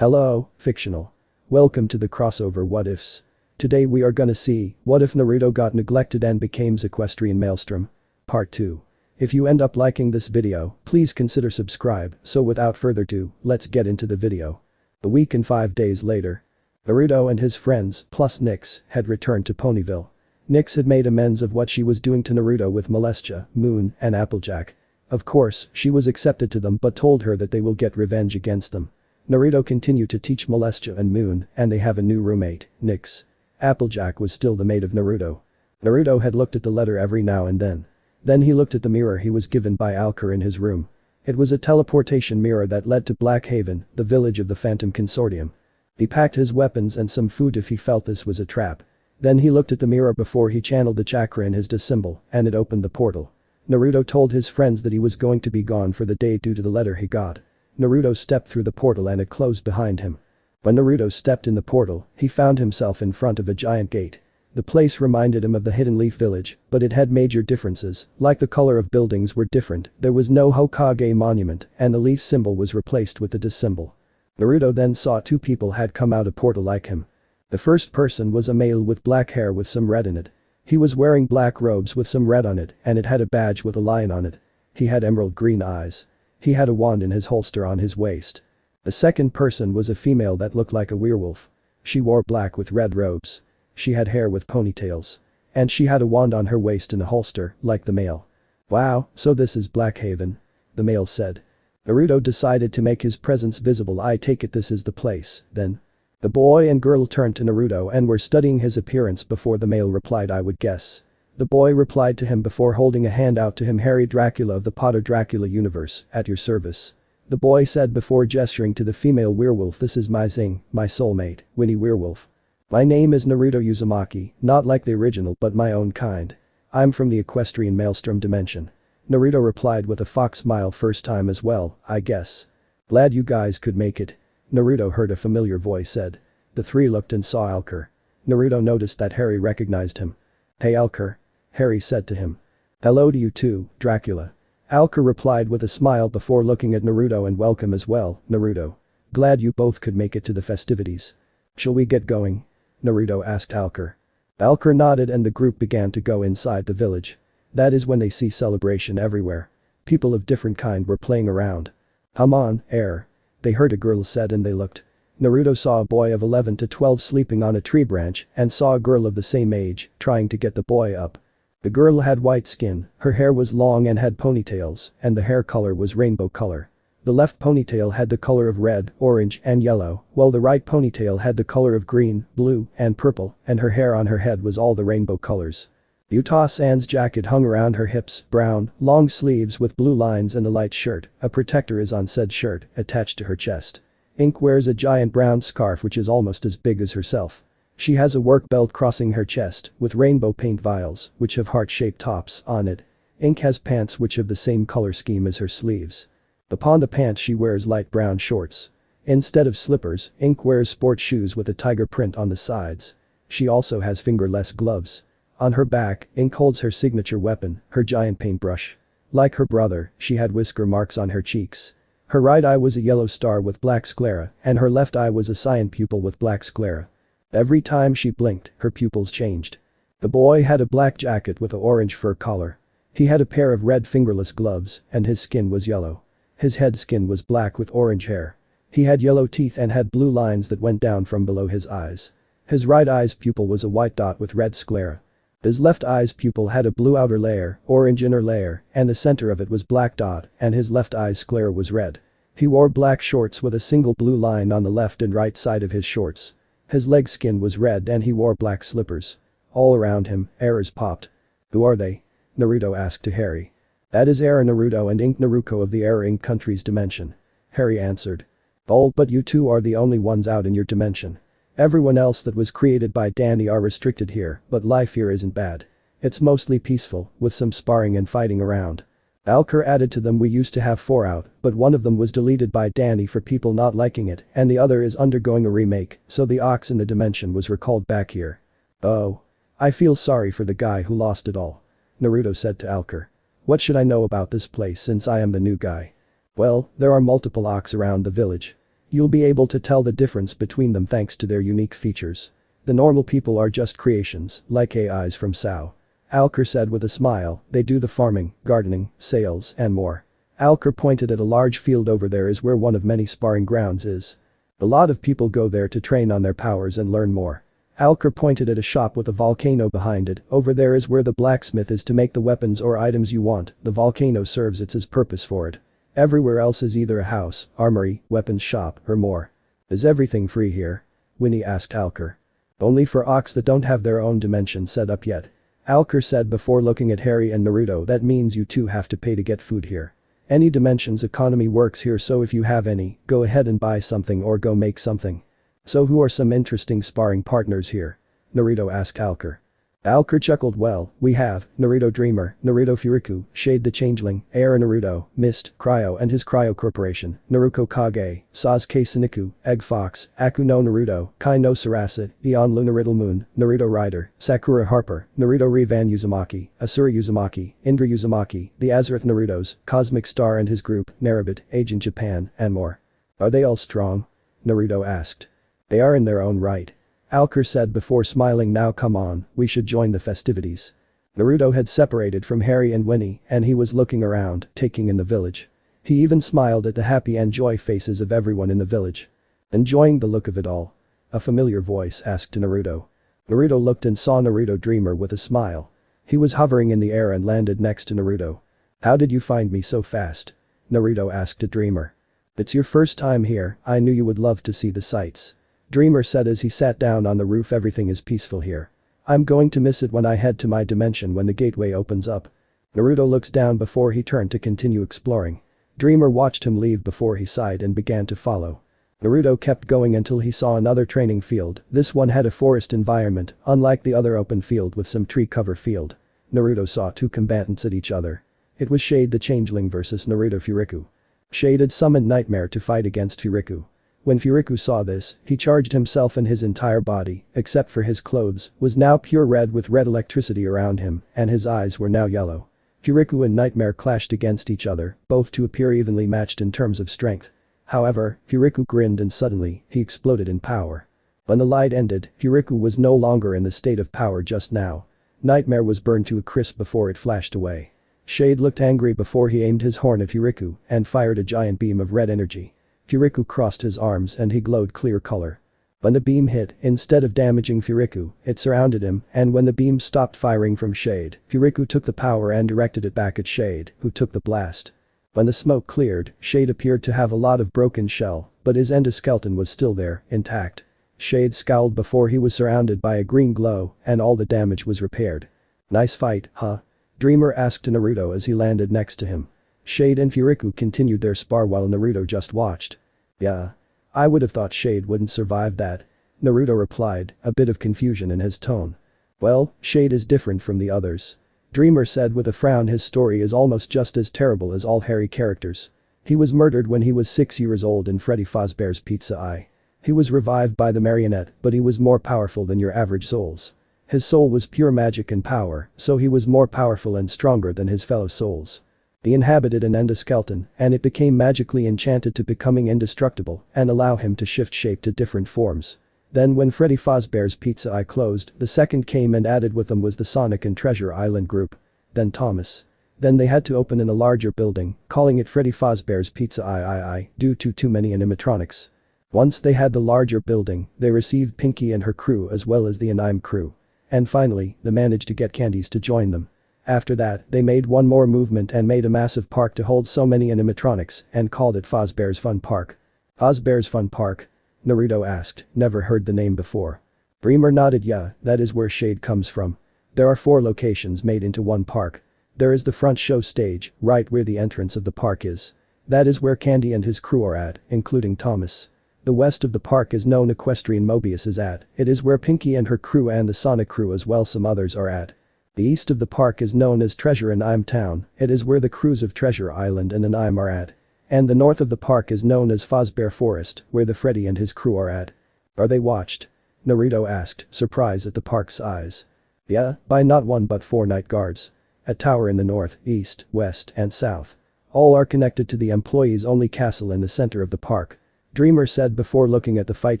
Hello, fictional. Welcome to the crossover What Ifs. Today we are gonna see, what if Naruto got neglected and became Equestrian Maelstrom? Part 2. If you end up liking this video, please consider subscribe, so without further ado, let's get into the video. A week and 5 days later. Naruto and his friends, plus Nyx, had returned to Ponyville. Nyx had made amends of what she was doing to Naruto with Molestia, Moon, and Applejack. Of course, she was accepted to them but told her that they will get revenge against them. Naruto continued to teach Molestia and Moon, and they have a new roommate, Nyx. Applejack was still the mate of Naruto. Naruto had looked at the letter every now and then. Then he looked at the mirror he was given by Alker in his room. It was a teleportation mirror that led to Black Haven, the village of the Phantom Consortium. He packed his weapons and some food if he felt this was a trap. Then he looked at the mirror before he channeled the chakra in his symbol, and it opened the portal. Naruto told his friends that he was going to be gone for the day due to the letter he got. Naruto stepped through the portal and it closed behind him. When Naruto stepped in the portal, he found himself in front of a giant gate. The place reminded him of the Hidden Leaf Village, but it had major differences, like the color of buildings were different, there was no Hokage monument, and the leaf symbol was replaced with the dis symbol. Naruto then saw two people had come out a portal like him. The first person was a male with black hair with some red in it. He was wearing black robes with some red on it, and it had a badge with a lion on it. He had emerald green eyes. He had a wand in his holster on his waist. The second person was a female that looked like a werewolf. She wore black with red robes. She had hair with ponytails. And she had a wand on her waist in a holster, like the male. Wow, so this is Black Haven? The male said. Naruto decided to make his presence visible. I take it this is the place, then. The boy and girl turned to Naruto and were studying his appearance before the male replied I would guess. The boy replied to him before holding a hand out to him Harry Dracula of the Potter Dracula universe, at your service. The boy said before gesturing to the female werewolf this is my Zing, my soulmate, Winnie Werewolf. My name is Naruto Uzumaki, not like the original but my own kind. I'm from the Equestrian Maelstrom dimension. Naruto replied with a fox smile first time as well, I guess. Glad you guys could make it. Naruto heard a familiar voice said. The three looked and saw Alker. Naruto noticed that Harry recognized him. Hey Alker. Harry said to him. Hello to you too, Dracula. Alker replied with a smile before looking at Naruto and welcome as well, Naruto. Glad you both could make it to the festivities. Shall we get going? Naruto asked Alker. Alker nodded and the group began to go inside the village. That is when they see celebration everywhere. People of different kind were playing around. Come on, air. They heard a girl said and they looked. Naruto saw a boy of 11 to 12 sleeping on a tree branch and saw a girl of the same age trying to get the boy up. The girl had white skin, her hair was long and had ponytails, and the hair color was rainbow color. The left ponytail had the color of red, orange, and yellow, while the right ponytail had the color of green, blue, and purple, and her hair on her head was all the rainbow colors. Uchiha-san's jacket hung around her hips, brown, long sleeves with blue lines and a light shirt, a protector is on said shirt, attached to her chest. Ink wears a giant brown scarf which is almost as big as herself. She has a work belt crossing her chest, with rainbow paint vials, which have heart-shaped tops, on it. Ink has pants which have the same color scheme as her sleeves. Upon the pants she wears light brown shorts. Instead of slippers, Ink wears sport shoes with a tiger print on the sides. She also has fingerless gloves. On her back, Ink holds her signature weapon, her giant paintbrush. Like her brother, she had whisker marks on her cheeks. Her right eye was a yellow star with black sclera, and her left eye was a cyan pupil with black sclera. Every time she blinked, her pupils changed. The boy had a black jacket with an orange fur collar. He had a pair of red fingerless gloves, and his skin was yellow. His head skin was black with orange hair. He had yellow teeth and had blue lines that went down from below his eyes. His right eye's pupil was a white dot with red sclera. His left eye's pupil had a blue outer layer, orange inner layer, and the center of it was black dot, and his left eye's sclera was red. He wore black shorts with a single blue line on the left and right side of his shorts. His leg skin was red and he wore black slippers. All around him, arrows popped. Who are they? Naruto asked to Harry. That is Era Naruto and Ink Naruto of the Era Ink Countries dimension. Harry answered. Oh, but you two are the only ones out in your dimension. Everyone else that was created by Danny are restricted here, but life here isn't bad. It's mostly peaceful, with some sparring and fighting around. Alker added to them we used to have 4 out, but one of them was deleted by Danny for people not liking it and the other is undergoing a remake, so the ox in the dimension was recalled back here. Oh. I feel sorry for the guy who lost it all. Naruto said to Alker. What should I know about this place since I am the new guy? Well, there are multiple ox around the village. You'll be able to tell the difference between them thanks to their unique features. The normal people are just creations, like AIs from SAO. Alker said with a smile, they do the farming, gardening, sales, and more. Alker pointed at a large field over there is where one of many sparring grounds is. A lot of people go there to train on their powers and learn more. Alker pointed at a shop with a volcano behind it, over there is where the blacksmith is to make the weapons or items you want, the volcano serves its purpose for it. Everywhere else is either a house, armory, weapons shop, or more. Is everything free here? Winnie asked Alker. Only for Ox that don't have their own dimension set up yet. Alker said before looking at Harry and Naruto that means you two have to pay to get food here. Any dimension's economy works here so if you have any, go ahead and buy something or go make something. So who are some interesting sparring partners here? Naruto asked Alker. Alker chuckled well, we have, Naruto Dreamer, Naruto Furiku, Shade the Changeling, Air Naruto, Mist, Cryo and his Cryo Corporation, Naruto Kage, Sasuke Soniku, Egg Fox, Aku no Naruto, Kai no Sarasa, Eon Lunar Riddle Moon, Naruto Rider, Sakura Harper, Naruto Revan Uzumaki, Asura Uzumaki, Indra Uzumaki, the Azeroth Narutos, Cosmic Star and his group, Narabit, Agent Japan, and more. Are they all strong? Naruto asked. They are in their own right. Alker said before smiling now come on, we should join the festivities. Naruto had separated from Harry and Winnie and he was looking around, taking in the village. He even smiled at the happy and joy faces of everyone in the village. Enjoying the look of it all? A familiar voice asked Naruto. Naruto looked and saw Naruto Dreamer with a smile. He was hovering in the air and landed next to Naruto. How did you find me so fast? Naruto asked a Dreamer. It's your first time here, I knew you would love to see the sights. Dreamer said as he sat down on the roof everything is peaceful here. I'm going to miss it when I head to my dimension when the gateway opens up. Naruto looks down before he turned to continue exploring. Dreamer watched him leave before he sighed and began to follow. Naruto kept going until he saw another training field, this one had a forest environment, unlike the other open field with some tree cover field. Naruto saw two combatants at each other. It was Shade the Changeling versus Naruto Furiku. Shade had summoned Nightmare to fight against Furiku. When Furiku saw this, he charged himself and his entire body, except for his clothes, was now pure red with red electricity around him, and his eyes were now yellow. Furiku and Nightmare clashed against each other, both to appear evenly matched in terms of strength. However, Furiku grinned and suddenly, he exploded in power. When the light ended, Furiku was no longer in the state of power just now. Nightmare was burned to a crisp before it flashed away. Shade looked angry before he aimed his horn at Furiku and fired a giant beam of red energy. Furiku crossed his arms and he glowed clear color. When the beam hit, instead of damaging Furiku, it surrounded him and when the beam stopped firing from Shade, Furiku took the power and directed it back at Shade, who took the blast. When the smoke cleared, Shade appeared to have a lot of broken shell, but his endoskeleton was still there, intact. Shade scowled before he was surrounded by a green glow and all the damage was repaired. Nice fight, huh? Dreamer asked Naruto as he landed next to him. Shade and Furiku continued their spar while Naruto just watched. Yeah. I would have thought Shade wouldn't survive that. Naruto replied, a bit of confusion in his tone. Well, Shade is different from the others. Dreamer said with a frown his story is almost just as terrible as all Harry characters. He was murdered when he was 6 years old in Freddy Fazbear's Pizza Eye. He was revived by the marionette, but he was more powerful than your average souls. His soul was pure magic and power, so he was more powerful and stronger than his fellow souls. He inhabited an endoskeleton and it became magically enchanted to becoming indestructible and allow him to shift shape to different forms. Then when Freddy Fazbear's Pizza Eye closed, the second came and added with them was the Sonic and Treasure Island group. Then Thomas. Then they had to open in a larger building, calling it Freddy Fazbear's Pizza Eye due to too many animatronics. Once they had the larger building, they received Pinky and her crew as well as the Anime crew. And finally, they managed to get Candies to join them. After that, they made one more movement and made a massive park to hold so many animatronics and called it Fazbear's Fun Park. Fazbear's Fun Park? Naruto asked, never heard the name before. Dreamer nodded yeah, that is where Shade comes from. There are 4 locations made into one park. There is the front show stage, right where the entrance of the park is. That is where Candy and his crew are at, including Thomas. The west of the park is known Equestrian Mobius is at, it is where Pinky and her crew and the Sonic crew as well some others are at. The east of the park is known as Treasure and Anime Town, it is where the crews of Treasure Island and Anime are at. And the north of the park is known as Fazbear Forest, where the Freddy and his crew are at. Are they watched? Naruto asked, surprised at the park's size. Yeah, by not 1 but 4 night guards. A tower in the north, east, west, and south. All are connected to the employees-only castle in the center of the park. Dreamer said before looking at the fight.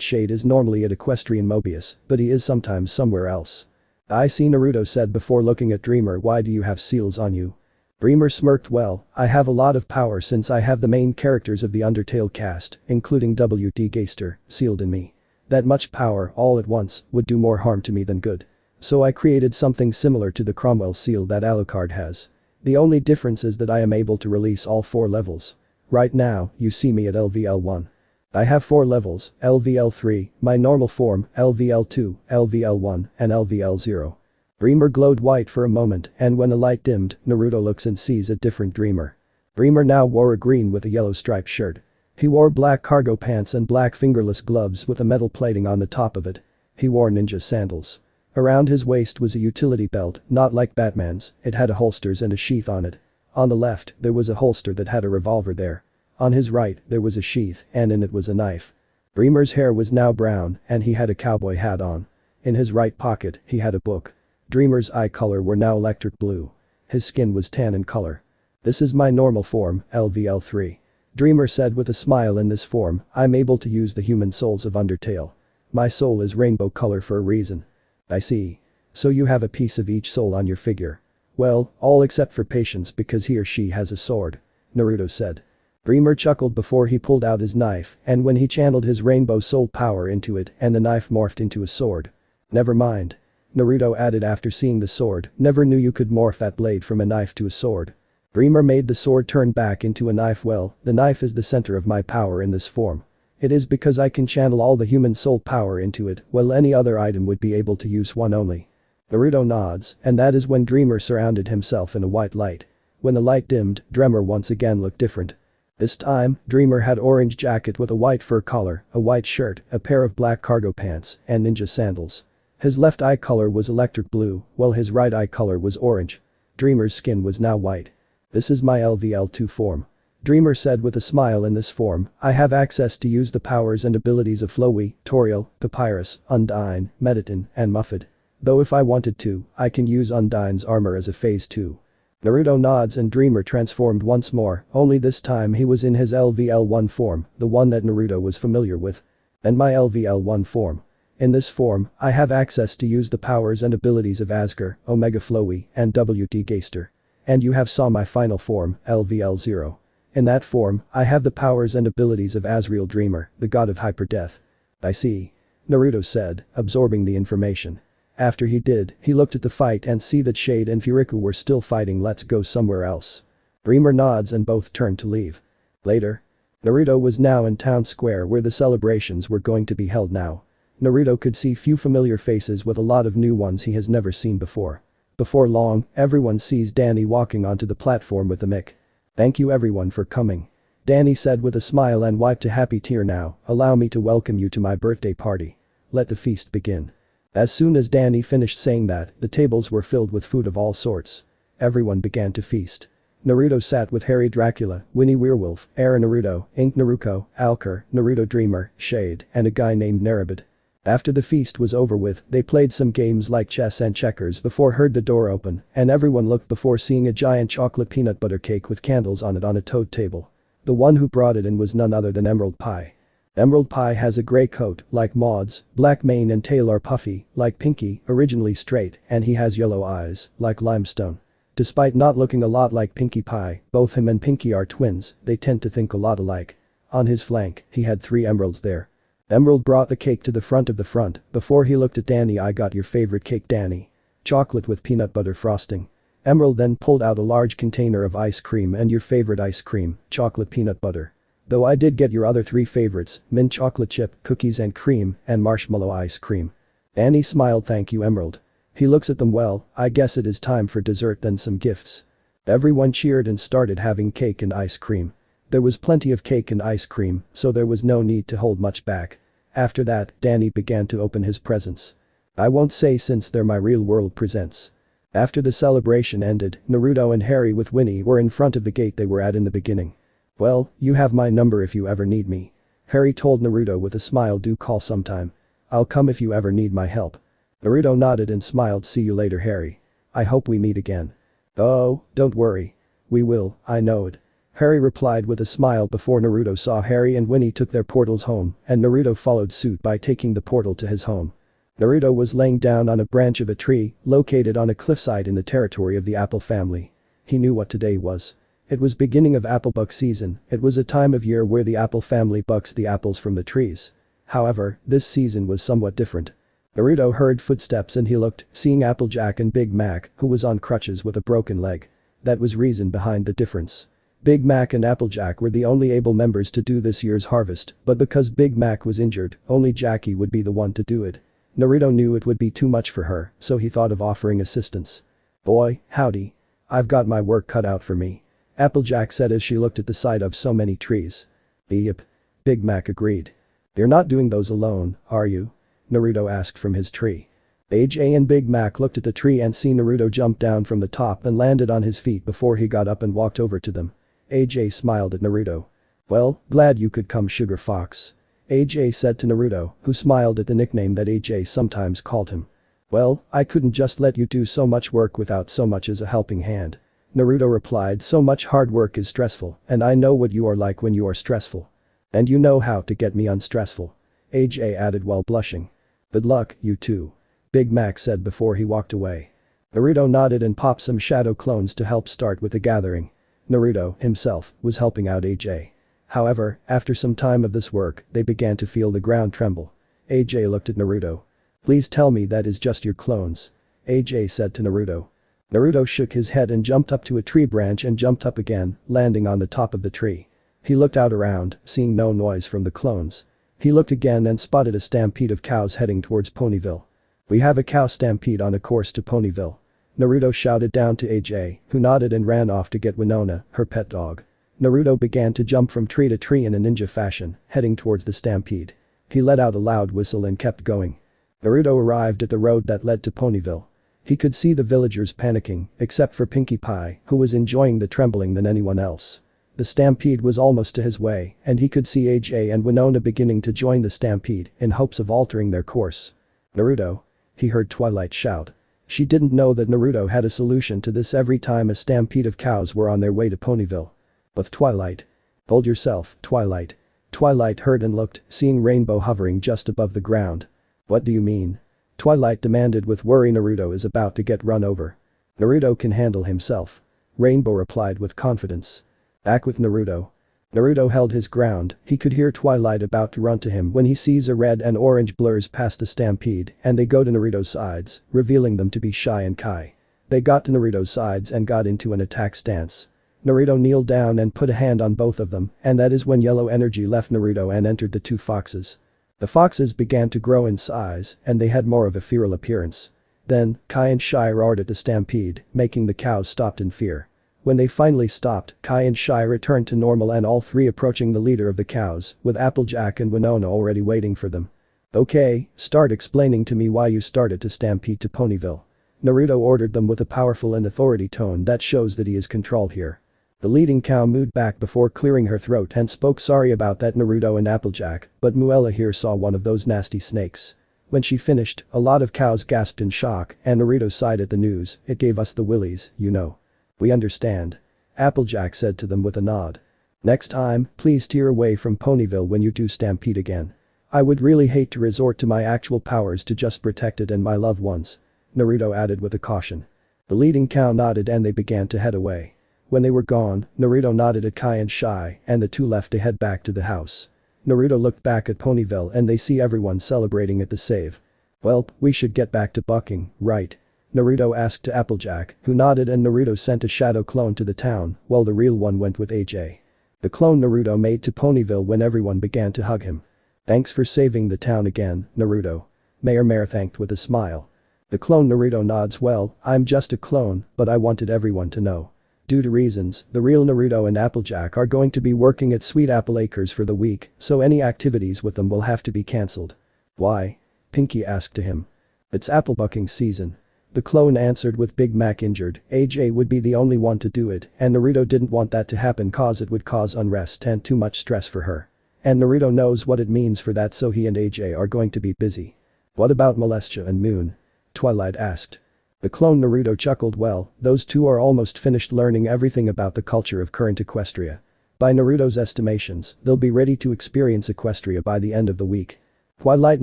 Shade is normally at Equestrian Mobius, but he is sometimes somewhere else. I see. Naruto said before looking at Dreamer. Why do you have seals on you? Dreamer smirked. Well, I have a lot of power since I have the main characters of the Undertale cast, including W.T. Geister, sealed in me. That much power all at once would do more harm to me than good. So I created something similar to the Cromwell seal that Alucard has. The only difference is that I am able to release all 4 levels. Right now, you see me at LVL1. I have 4 levels, LVL3, my normal form, LVL2, LVL1, and LVL0. Dreamer glowed white for a moment, and when the light dimmed, Naruto looks and sees a different Dreamer. Dreamer now wore a green with a yellow striped shirt. He wore black cargo pants and black fingerless gloves with a metal plating on the top of it. He wore ninja sandals. Around his waist was a utility belt, not like Batman's, it had holsters and a sheath on it. On the left, there was a holster that had a revolver there. On his right, there was a sheath, and in it was a knife. Dreamer's hair was now brown, and he had a cowboy hat on. In his right pocket, he had a book. Dreamer's eye color were now electric blue. His skin was tan in color. This is my normal form, LVL3. Dreamer said with a smile. In this form, I'm able to use the human souls of Undertale. My soul is rainbow color for a reason. I see. So you have a piece of each soul on your figure. Well, all except for Patience because he or she has a sword. Naruto said. Dreamer chuckled before he pulled out his knife, and when he channeled his rainbow soul power into it and the knife morphed into a sword. Never mind. Naruto added after seeing the sword, never knew you could morph that blade from a knife to a sword. Dreamer made the sword turn back into a knife. Well, the knife is the center of my power in this form. It is because I can channel all the human soul power into it, while any other item would be able to use one only. Naruto nods, and that is when Dreamer surrounded himself in a white light. When the light dimmed, Dreamer once again looked different. This time, Dreamer had orange jacket with a white fur collar, a white shirt, a pair of black cargo pants, and ninja sandals. His left eye color was electric blue, while his right eye color was orange. Dreamer's skin was now white. This is my LVL2 form. Dreamer said with a smile. In this form, I have access to use the powers and abilities of Flowey, Toriel, Papyrus, Undyne, Mediton, and Muffet. Though if I wanted to, I can use Undyne's armor as a phase 2. Naruto nods and Dreamer transformed once more, only this time he was in his LVL1 form, the one that Naruto was familiar with. And my LVL1 form. In this form, I have access to use the powers and abilities of Asger, Omega Flowey, and W.T. Geister. And you have saw my final form, LVL0. In that form, I have the powers and abilities of Azrael Dreamer, the god of hyperdeath. I see. Naruto said, absorbing the information. After he did, he looked at the fight and see that Shade and Furiku were still fighting. Let's go somewhere else. Dreamer nods and both turned to leave. Later. Naruto was now in town square where the celebrations were going to be held now. Naruto could see few familiar faces with a lot of new ones he has never seen before. Before long, everyone sees Danny walking onto the platform with a mic. Thank you everyone for coming. Danny said with a smile and wiped a happy tear. Now, allow me to welcome you to my birthday party. Let the feast begin. As soon as Danny finished saying that, the tables were filled with food of all sorts. Everyone began to feast. Naruto sat with Harry Dracula, Winnie Werewolf, Aaron Naruto, Ink Naruko, Alker, Naruto Dreamer, Shade, and a guy named Narabid. After the feast was over with, they played some games like chess and checkers before heard the door open, and everyone looked before seeing a giant chocolate peanut butter cake with candles on it on a toad table. The one who brought it in was none other than Emerald Pie. Emerald Pie has a grey coat, like Maud's, black mane and tail are puffy, like Pinky, originally straight, and he has yellow eyes, like Limestone. Despite not looking a lot like Pinkie Pie, both him and Pinky are twins, they tend to think a lot alike. On his flank, he had 3 emeralds there. Emerald brought the cake to the front before he looked at Danny. I got your favorite cake, Danny. Chocolate with peanut butter frosting. Emerald then pulled out a large container of ice cream and your favorite ice cream, chocolate peanut butter. Though I did get your other 3 favorites, mint chocolate chip, cookies and cream, and marshmallow ice cream. Danny smiled. Thank you, Emerald. He looks at them. Well, I guess it is time for dessert then some gifts. Everyone cheered and started having cake and ice cream. There was plenty of cake and ice cream, so there was no need to hold much back. After that, Danny began to open his presents. I won't say since they're my real-world presents. After the celebration ended, Naruto and Harry with Winnie were in front of the gate they were at in the beginning. Well, you have my number if you ever need me. Harry told Naruto with a smile. Do call sometime. I'll come if you ever need my help. Naruto nodded and smiled. See you later, Harry. I hope we meet again. Oh, don't worry. We will, I know it. Harry replied with a smile before Naruto saw Harry and Winnie took their portals home, and Naruto followed suit by taking the portal to his home. Naruto was laying down on a branch of a tree, located on a cliffside in the territory of the Apple family. He knew what today was. It was beginning of apple buck season. It was a time of year where the Apple family bucks the apples from the trees. However, this season was somewhat different. Naruto heard footsteps and he looked, seeing Applejack and Big Mac, who was on crutches with a broken leg. That was reason behind the difference. Big Mac and Applejack were the only able members to do this year's harvest, but because Big Mac was injured, only Jackie would be the one to do it. Naruto knew it would be too much for her, so he thought of offering assistance. "Boy, howdy. I've got my work cut out for me," Applejack said as she looked at the sight of so many trees. "Yep," Big Mac agreed. "You're not doing those alone, are you?" Naruto asked from his tree. AJ and Big Mac looked at the tree and see Naruto jump down from the top and landed on his feet before he got up and walked over to them. AJ smiled at Naruto. "Well, glad you could come, Sugar Fox," AJ said to Naruto, who smiled at the nickname that AJ sometimes called him. "Well, I couldn't just let you do so much work without so much as a helping hand," Naruto replied. "So much hard work is stressful, and I know what you are like when you are stressful. And you know how to get me unstressful," AJ added while blushing. "Good luck, you two," Big Mac said before he walked away. Naruto nodded and popped some shadow clones to help start with the gathering. Naruto, himself, was helping out AJ. However, after some time of this work, they began to feel the ground tremble. AJ looked at Naruto. "Please tell me that is just your clones," AJ said to Naruto. Naruto shook his head and jumped up to a tree branch and jumped up again, landing on the top of the tree. He looked out around, seeing no noise from the clones. He looked again and spotted a stampede of cows heading towards Ponyville. "We have a cow stampede on a course to Ponyville," Naruto shouted down to AJ, who nodded and ran off to get Winona, her pet dog. Naruto began to jump from tree to tree in a ninja fashion, heading towards the stampede. He let out a loud whistle and kept going. Naruto arrived at the road that led to Ponyville. He could see the villagers panicking, except for Pinkie Pie, who was enjoying the trembling than anyone else. The stampede was almost to his way, and he could see AJ and Winona beginning to join the stampede in hopes of altering their course. "Naruto," he heard Twilight shout. She didn't know that Naruto had a solution to this every time a stampede of cows were on their way to Ponyville. "But Twilight. Hold yourself, Twilight." Twilight heard and looked, seeing Rainbow hovering just above the ground. "What do you mean?" Twilight demanded with worry. "Naruto is about to get run over. Naruto can handle himself," Rainbow replied with confidence. Back with Naruto. Naruto held his ground. He could hear Twilight about to run to him when he sees a red and orange blurs past the stampede and they go to Naruto's sides, revealing them to be Shai and Kai. They got to Naruto's sides and got into an attack stance. Naruto kneeled down and put a hand on both of them, and that is when yellow energy left Naruto and entered the two foxes. The foxes began to grow in size and they had more of a feral appearance. Then, Kai and Shai roared at the stampede, making the cows stop in fear. When they finally stopped, Kai and Shai returned to normal and all three approaching the leader of the cows, with Applejack and Winona already waiting for them. "Okay, start explaining to me why you started to stampede to Ponyville," Naruto ordered them with a powerful and authority tone that shows that he is controlled here. The leading cow moved back before clearing her throat and spoke sorry about that Naruto and Applejack, but Muella here saw one of those nasty snakes. When she finished, a lot of cows gasped in shock and Naruto sighed at the news. "It gave us the willies, you know." "We understand," Applejack said to them with a nod. "Next time, please steer away from Ponyville when you do stampede again. I would really hate to resort to my actual powers to just protect it and my loved ones," Naruto added with a caution. The leading cow nodded and they began to head away. When they were gone, Naruto nodded at Kai and Shai and the two left to head back to the house. Naruto looked back at Ponyville and they see everyone celebrating at the save. "Well, we should get back to bucking, right?" Naruto asked to Applejack, who nodded, and Naruto sent a shadow clone to the town, while the real one went with AJ. The clone Naruto made to Ponyville when everyone began to hug him. "Thanks for saving the town again, Naruto," Mayor thanked with a smile. The clone Naruto nods. "Well, I'm just a clone, but I wanted everyone to know. Due to reasons, the real Naruto and Applejack are going to be working at Sweet Apple Acres for the week, so any activities with them will have to be cancelled." "Why?" Pinkie asked to him. "It's apple bucking season." The clone answered. With Big Mac injured, AJ would be the only one to do it, and Naruto didn't want that to happen cause it would cause unrest and too much stress for her. And Naruto knows what it means for that, so he and AJ are going to be busy. "What about Molestia and Moon?" Twilight asked. The clone Naruto chuckled. "Well, those two are almost finished learning everything about the culture of current Equestria. By Naruto's estimations, they'll be ready to experience Equestria by the end of the week. Twilight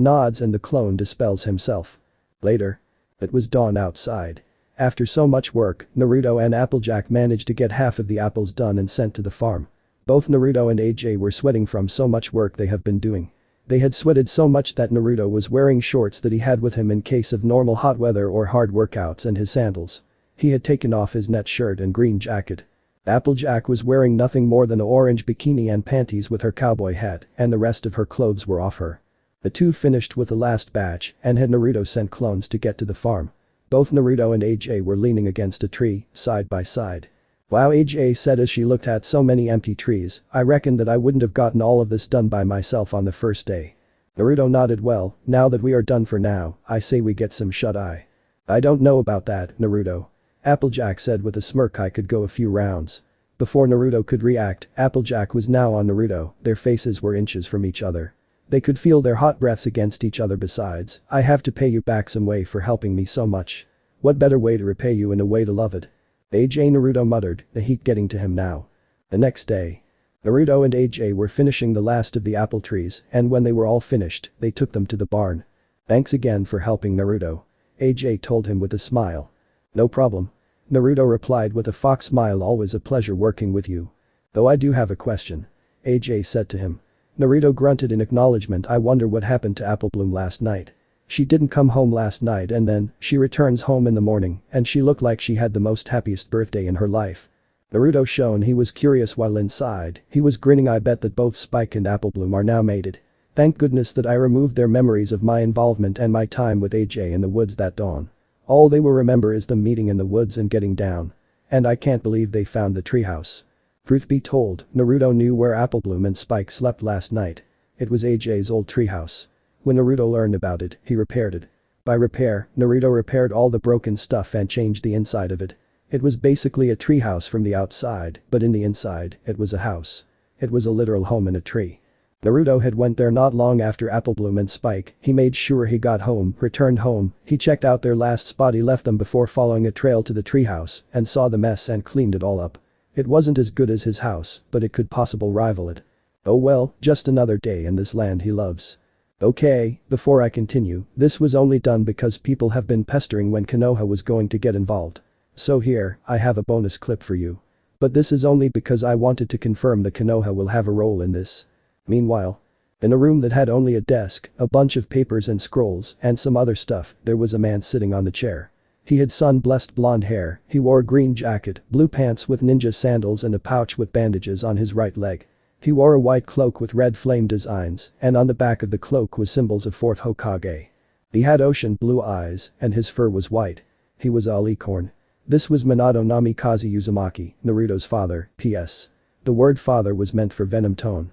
nods and the clone dispels himself. Later. It was dawn outside. After so much work, Naruto and Applejack managed to get half of the apples done and sent to the farm. Both Naruto and AJ were sweating from so much work they have been doing. They had sweated so much that Naruto was wearing shorts that he had with him in case of normal hot weather or hard workouts and his sandals. He had taken off his net shirt and green jacket. Applejack was wearing nothing more than an orange bikini and panties with her cowboy hat, and the rest of her clothes were off her. The two finished with the last batch and had Naruto sent clones to get to the farm. Both Naruto and AJ were leaning against a tree, side by side. Wow, AJ said as she looked at so many empty trees, I reckon that I wouldn't have gotten all of this done by myself on the first day. Naruto nodded. Well, now that we are done for now, I say we get some shut-eye. I don't know about that, Naruto. Applejack said with a smirk. I could go a few rounds. Before Naruto could react, Applejack was now on Naruto, their faces were inches from each other. They could feel their hot breaths against each other. Besides, I have to pay you back some way for helping me so much. What better way to repay you in a way to love it? AJ, Naruto muttered, the heat getting to him now. The next day. Naruto and AJ were finishing the last of the apple trees, and when they were all finished, they took them to the barn. Thanks again for helping, Naruto. AJ told him with a smile. No problem. Naruto replied with a fox smile. Always a pleasure working with you. Though I do have a question. AJ said to him. Naruto grunted in acknowledgement. I wonder what happened to Applebloom last night. She didn't come home last night and then she returns home in the morning and she looked like she had the most happiest birthday in her life. Naruto shone he was curious while inside, he was grinning. I bet that both Spike and Applebloom are now mated. Thank goodness that I removed their memories of my involvement and my time with AJ in the woods that dawn. All they will remember is them meeting in the woods and getting down. And I can't believe they found the treehouse. Truth be told, Naruto knew where Applebloom and Spike slept last night. It was AJ's old treehouse. When Naruto learned about it, he repaired it. By repair, Naruto repaired all the broken stuff and changed the inside of it. It was basically a treehouse from the outside, but in the inside, it was a house. It was a literal home in a tree. Naruto had went there not long after Applebloom and Spike, he made sure he got home, returned home, he checked out their last spot. He left them before following a trail to the treehouse and saw the mess and cleaned it all up. It wasn't as good as his house, but it could possibly rival it. Oh well, just another day in this land he loves. Okay, before I continue, this was only done because people have been pestering when Konoha was going to get involved. So here, I have a bonus clip for you. But this is only because I wanted to confirm that Konoha will have a role in this. Meanwhile. In a room that had only a desk, a bunch of papers and scrolls, and some other stuff, there was a man sitting on the chair. He had sun-blessed blonde hair, he wore a green jacket, blue pants with ninja sandals and a pouch with bandages on his right leg. He wore a white cloak with red flame designs, and on the back of the cloak was symbols of 4th Hokage. He had ocean blue eyes, and his fur was white. He was a licorn. This was Minato Namikaze Uzumaki, Naruto's father, P.S. The word father was meant for venom tone.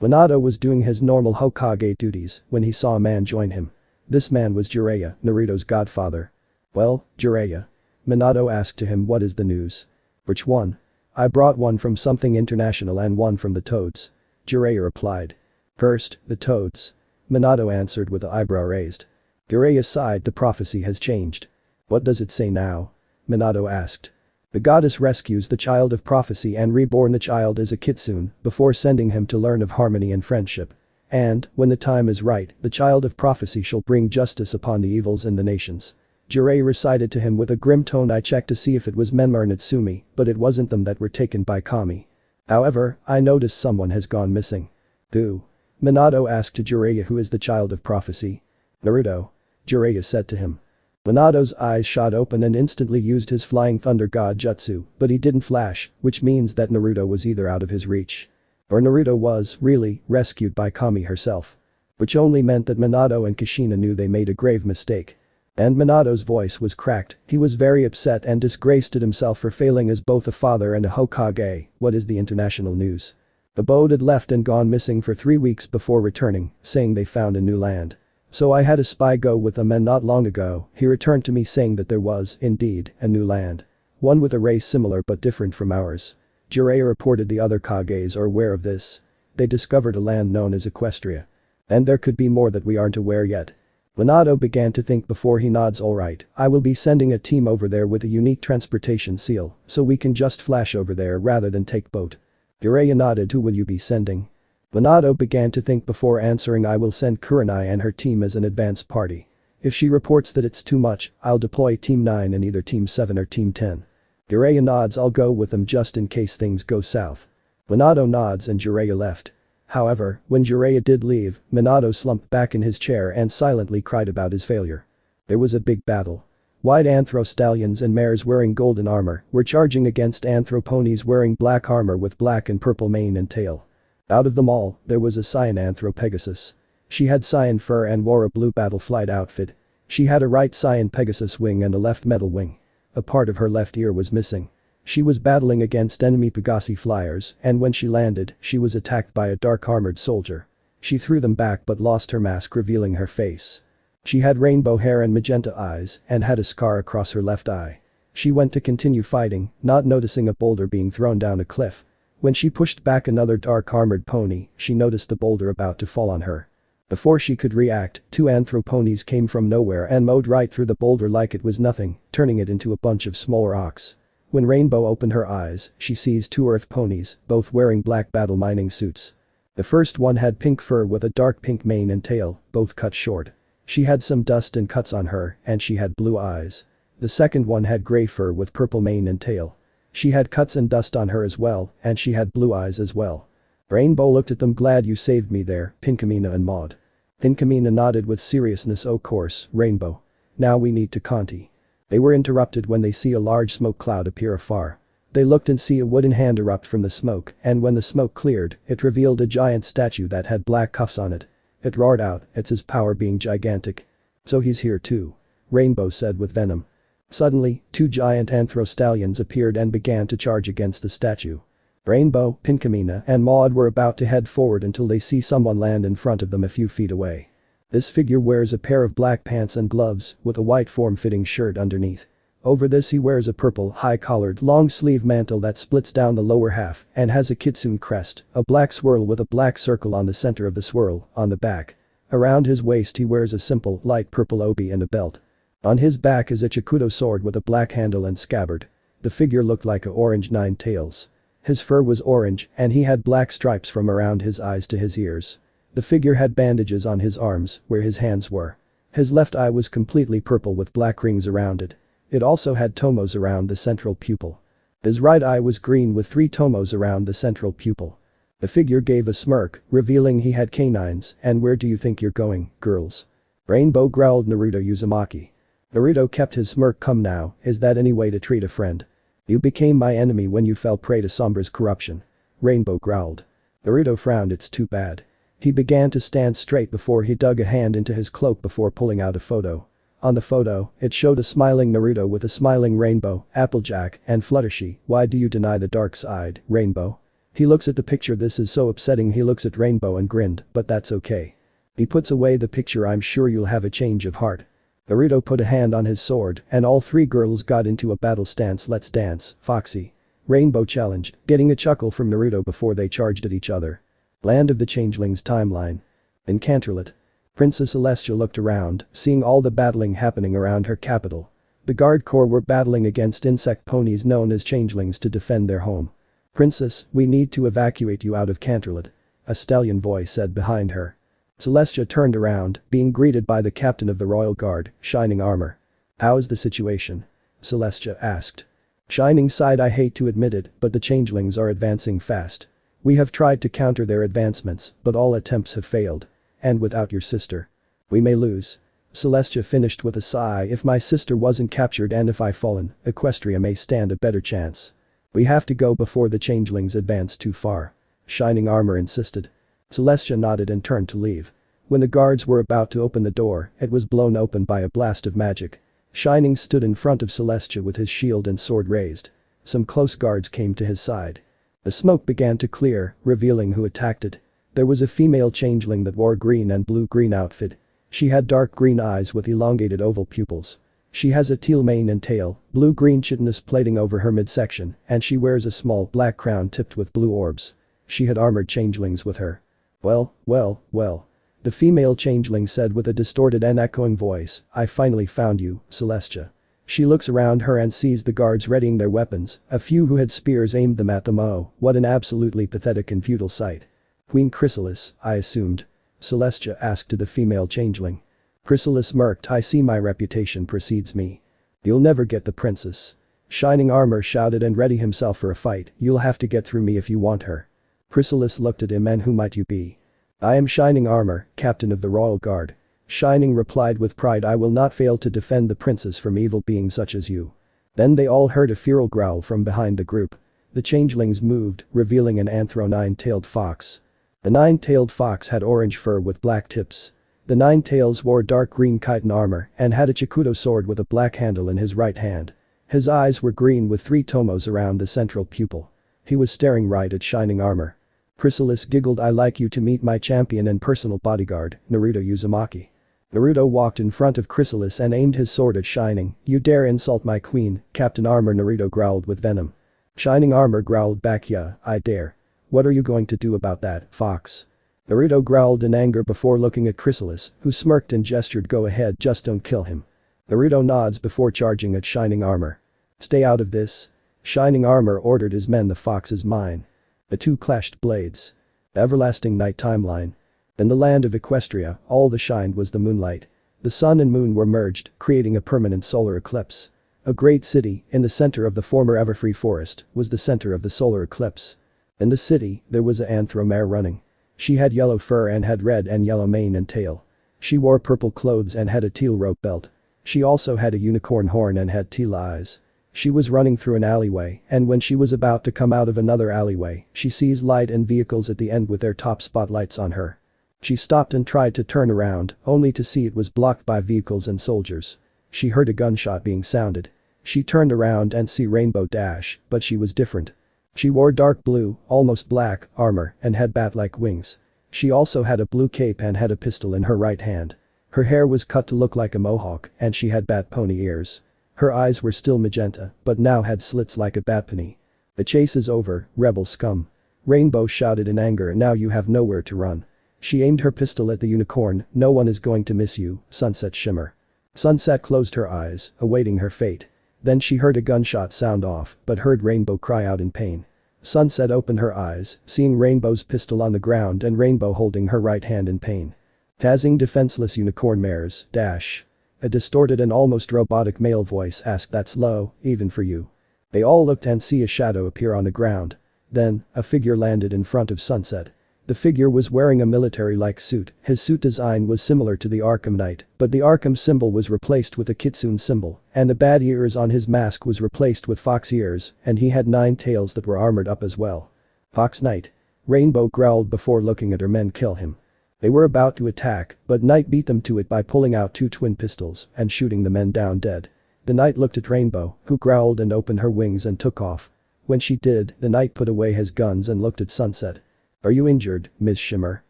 Minato was doing his normal Hokage duties when he saw a man join him. This man was Jiraiya, Naruto's godfather. Well, Jiraiya? Minato asked to him, what is the news? Which one? I brought one from something international and one from the Toads. Jiraiya replied. First, the Toads. Minato answered with the eyebrow raised. Jiraiya sighed. The prophecy has changed. What does it say now? Minato asked. The goddess rescues the child of prophecy and reborn the child as a kitsune before sending him to learn of harmony and friendship. And, when the time is right, the child of prophecy shall bring justice upon the evils in the nations. Jiraiya recited to him with a grim tone. I checked to see if it was Menma or Natsumi, but it wasn't them that were taken by Kami. However, I noticed someone has gone missing. Who? Minato asked to Jiraiya. Who is the child of prophecy? Naruto. Jiraiya said to him. Minato's eyes shot open and instantly used his flying thunder god jutsu, but he didn't flash, which means that Naruto was either out of his reach. Or Naruto was, really, rescued by Kami herself. Which only meant that Minato and Kushina knew they made a grave mistake. And Minato's voice was cracked, he was very upset and disgraced at himself for failing as both a father and a Hokage. What is the international news? The boat had left and gone missing for 3 weeks before returning, saying they found a new land. So I had a spy go with them and not long ago, he returned to me saying that there was, indeed, a new land. One with a race similar but different from ours. Jiraiya reported the other Kages are aware of this. They discovered a land known as Equestria. And there could be more that we aren't aware yet. Minato began to think before he nods. Alright, I will be sending a team over there with a unique transportation seal, so we can just flash over there rather than take boat. Jiraiya nodded. Who will you be sending? Minato began to think before answering. I will send Kurenai and her team as an advance party. If she reports that it's too much, I'll deploy Team 9 and either Team 7 or Team 10. Jiraiya nods. I'll go with them just in case things go south. Minato nods and Jiraiya left. However, when Jiraiya did leave, Minato slumped back in his chair and silently cried about his failure. There was a big battle. White Anthro stallions and mares wearing golden armor were charging against Anthro ponies wearing black armor with black and purple mane and tail. Out of them all, there was a cyan Anthro Pegasus. She had cyan fur and wore a blue battle flight outfit. She had a right cyan Pegasus wing and a left metal wing. A part of her left ear was missing. She was battling against enemy Pegasi flyers, and when she landed, she was attacked by a dark armored soldier. She threw them back but lost her mask, revealing her face. She had rainbow hair and magenta eyes and had a scar across her left eye. She went to continue fighting, not noticing a boulder being thrown down a cliff. When she pushed back another dark armored pony, she noticed the boulder about to fall on her. Before she could react, two Anthro ponies came from nowhere and mowed right through the boulder like it was nothing, turning it into a bunch of small rocks. When Rainbow opened her eyes, she sees two earth ponies, both wearing black battle mining suits. The first one had pink fur with a dark pink mane and tail, both cut short. She had some dust and cuts on her, and she had blue eyes. The second one had gray fur with purple mane and tail. She had cuts and dust on her as well, and she had blue eyes as well. Rainbow looked at them. Glad you saved me there, Pinkamena and Maud. Pinkamena nodded with seriousness. Of course, Rainbow. Now we need to Conti. They were interrupted when they see a large smoke cloud appear afar. They looked and see a wooden hand erupt from the smoke, and when the smoke cleared, it revealed a giant statue that had black cuffs on it. It roared out, it's his power being gigantic. So he's here too. Rainbow said with venom. Suddenly, two giant Anthro stallions appeared and began to charge against the statue. Rainbow, Pinkamena, and Maud were about to head forward until they see someone land in front of them a few feet away. This figure wears a pair of black pants and gloves, with a white form-fitting shirt underneath. Over this he wears a purple, high-collared, long-sleeve mantle that splits down the lower half and has a kitsune crest, a black swirl with a black circle on the center of the swirl, on the back. Around his waist he wears a simple, light purple obi and a belt. On his back is a Chikudo sword with a black handle and scabbard. The figure looked like a orange nine tails. His fur was orange, and he had black stripes from around his eyes to his ears. The figure had bandages on his arms, where his hands were. His left eye was completely purple with black rings around it. It also had tomos around the central pupil. His right eye was green with 3 tomos around the central pupil. The figure gave a smirk, revealing he had canines. And where do you think you're going, girls? Rainbow growled. Naruto Uzumaki. Naruto kept his smirk. Come now, is that any way to treat a friend? You became my enemy when you fell prey to Sombra's corruption. Rainbow growled. Naruto frowned. It's too bad. He began to stand straight before he dug a hand into his cloak before pulling out a photo. On the photo, it showed a smiling Naruto with a smiling Rainbow, Applejack, and Fluttershy. Why do you deny the dark side, Rainbow? He looks at the picture. This is so upsetting. He looks at Rainbow and grinned, but that's okay. He puts away the picture. I'm sure you'll have a change of heart. Naruto put a hand on his sword and all 3 girls got into a battle stance. Let's dance, Foxy. Rainbow challenged, getting a chuckle from Naruto before they charged at each other. Land of the Changelings timeline. In Canterlot. Princess Celestia looked around, seeing all the battling happening around her capital. The Guard Corps were battling against insect ponies known as changelings to defend their home. Princess, we need to evacuate you out of Canterlot. A stallion voice said behind her. Celestia turned around, being greeted by the captain of the Royal Guard, Shining Armor. How is the situation? Celestia asked. Shining sighed. I hate to admit it, but the changelings are advancing fast. We have tried to counter their advancements, but all attempts have failed. And without your sister, we may lose. Celestia finished with a sigh. If my sister wasn't captured and if I fallen, Equestria may stand a better chance. We have to go before the changelings advance too far. Shining Armor insisted. Celestia nodded and turned to leave. When the guards were about to open the door, it was blown open by a blast of magic. Shining stood in front of Celestia with his shield and sword raised. Some close guards came to his side. The smoke began to clear, revealing who attacked it. There was a female changeling that wore green and blue-green outfit. She had dark green eyes with elongated oval pupils. She has a teal mane and tail, blue-green chitinous plating over her midsection, and she wears a small black crown tipped with blue orbs. She had armored changelings with her. Well, well, well. The female changeling said with a distorted and echoing voice, I finally found you, Celestia. She looks around her and sees the guards readying their weapons, a few who had spears aimed them at them. Oh, what an absolutely pathetic and futile sight. Queen Chrysalis, I assumed. Celestia asked to the female changeling. Chrysalis smirked. I see my reputation precedes me. You'll never get the princess. Shining Armor shouted and ready himself for a fight. You'll have to get through me if you want her. Chrysalis looked at him. And who might you be? I am Shining Armor, captain of the royal guard. Shining replied with pride. I will not fail to defend the princess from evil beings such as you. Then they all heard a feral growl from behind the group. The changelings moved, revealing an Anthro nine-tailed fox. The nine-tailed fox had orange fur with black tips. The nine-tails wore dark green chitin armor and had a Chikuto sword with a black handle in his right hand. His eyes were green with 3 tomos around the central pupil. He was staring right at Shining Armor. Chrysalis giggled. I like you to meet my champion and personal bodyguard, Naruto Uzumaki. Naruto walked in front of Chrysalis and aimed his sword at Shining. You dare insult my queen, Captain Armor. Naruto growled with venom. Shining Armor growled back. Yeah, I dare. What are you going to do about that, fox? Naruto growled in anger before looking at Chrysalis, who smirked and gestured. Go ahead, just don't kill him. Naruto nods before charging at Shining Armor. Stay out of this. Shining Armor ordered his men. The fox is mine. The two clashed blades. Everlasting night timeline. In the land of Equestria, all that shined was the moonlight. The sun and moon were merged, creating a permanent solar eclipse. A great city, in the center of the former Everfree forest, was the center of the solar eclipse. In the city, there was a Anthro mare running. She had yellow fur and had red and yellow mane and tail. She wore purple clothes and had a teal rope belt. She also had a unicorn horn and had teal eyes. She was running through an alleyway, and when she was about to come out of another alleyway, she sees light and vehicles at the end with their top spotlights on her. She stopped and tried to turn around, only to see it was blocked by vehicles and soldiers. She heard a gunshot being sounded. She turned around and see Rainbow Dash, but she was different. She wore dark blue, almost black, armor and had bat-like wings. She also had a blue cape and had a pistol in her right hand. Her hair was cut to look like a mohawk and she had bat pony ears. Her eyes were still magenta, but now had slits like a bat pony. The chase is over, rebel scum. Rainbow shouted in anger. Now you have nowhere to run. She aimed her pistol at the unicorn. No one is going to miss you, Sunset shimmer. Sunset closed her eyes, awaiting her fate. Then she heard a gunshot sound off, but heard Rainbow cry out in pain. Sunset opened her eyes, seeing Rainbow's pistol on the ground and Rainbow holding her right hand in pain. Tazzing defenseless unicorn mares, dash. A distorted and almost robotic male voice asked. That's low, even for you. They all looked and see a shadow appear on the ground. Then, a figure landed in front of Sunset. The figure was wearing a military-like suit. His suit design was similar to the Arkham Knight, but the Arkham symbol was replaced with a kitsune symbol, and the bat ears on his mask was replaced with fox ears, and he had 9 tails that were armored up as well. Fox Knight. Rainbow growled before looking at her men. Kill him. They were about to attack, but Knight beat them to it by pulling out 2 twin pistols and shooting the men down dead. The Knight looked at Rainbow, who growled and opened her wings and took off. When she did, the Knight put away his guns and looked at Sunset. Are you injured, Miss Shimmer?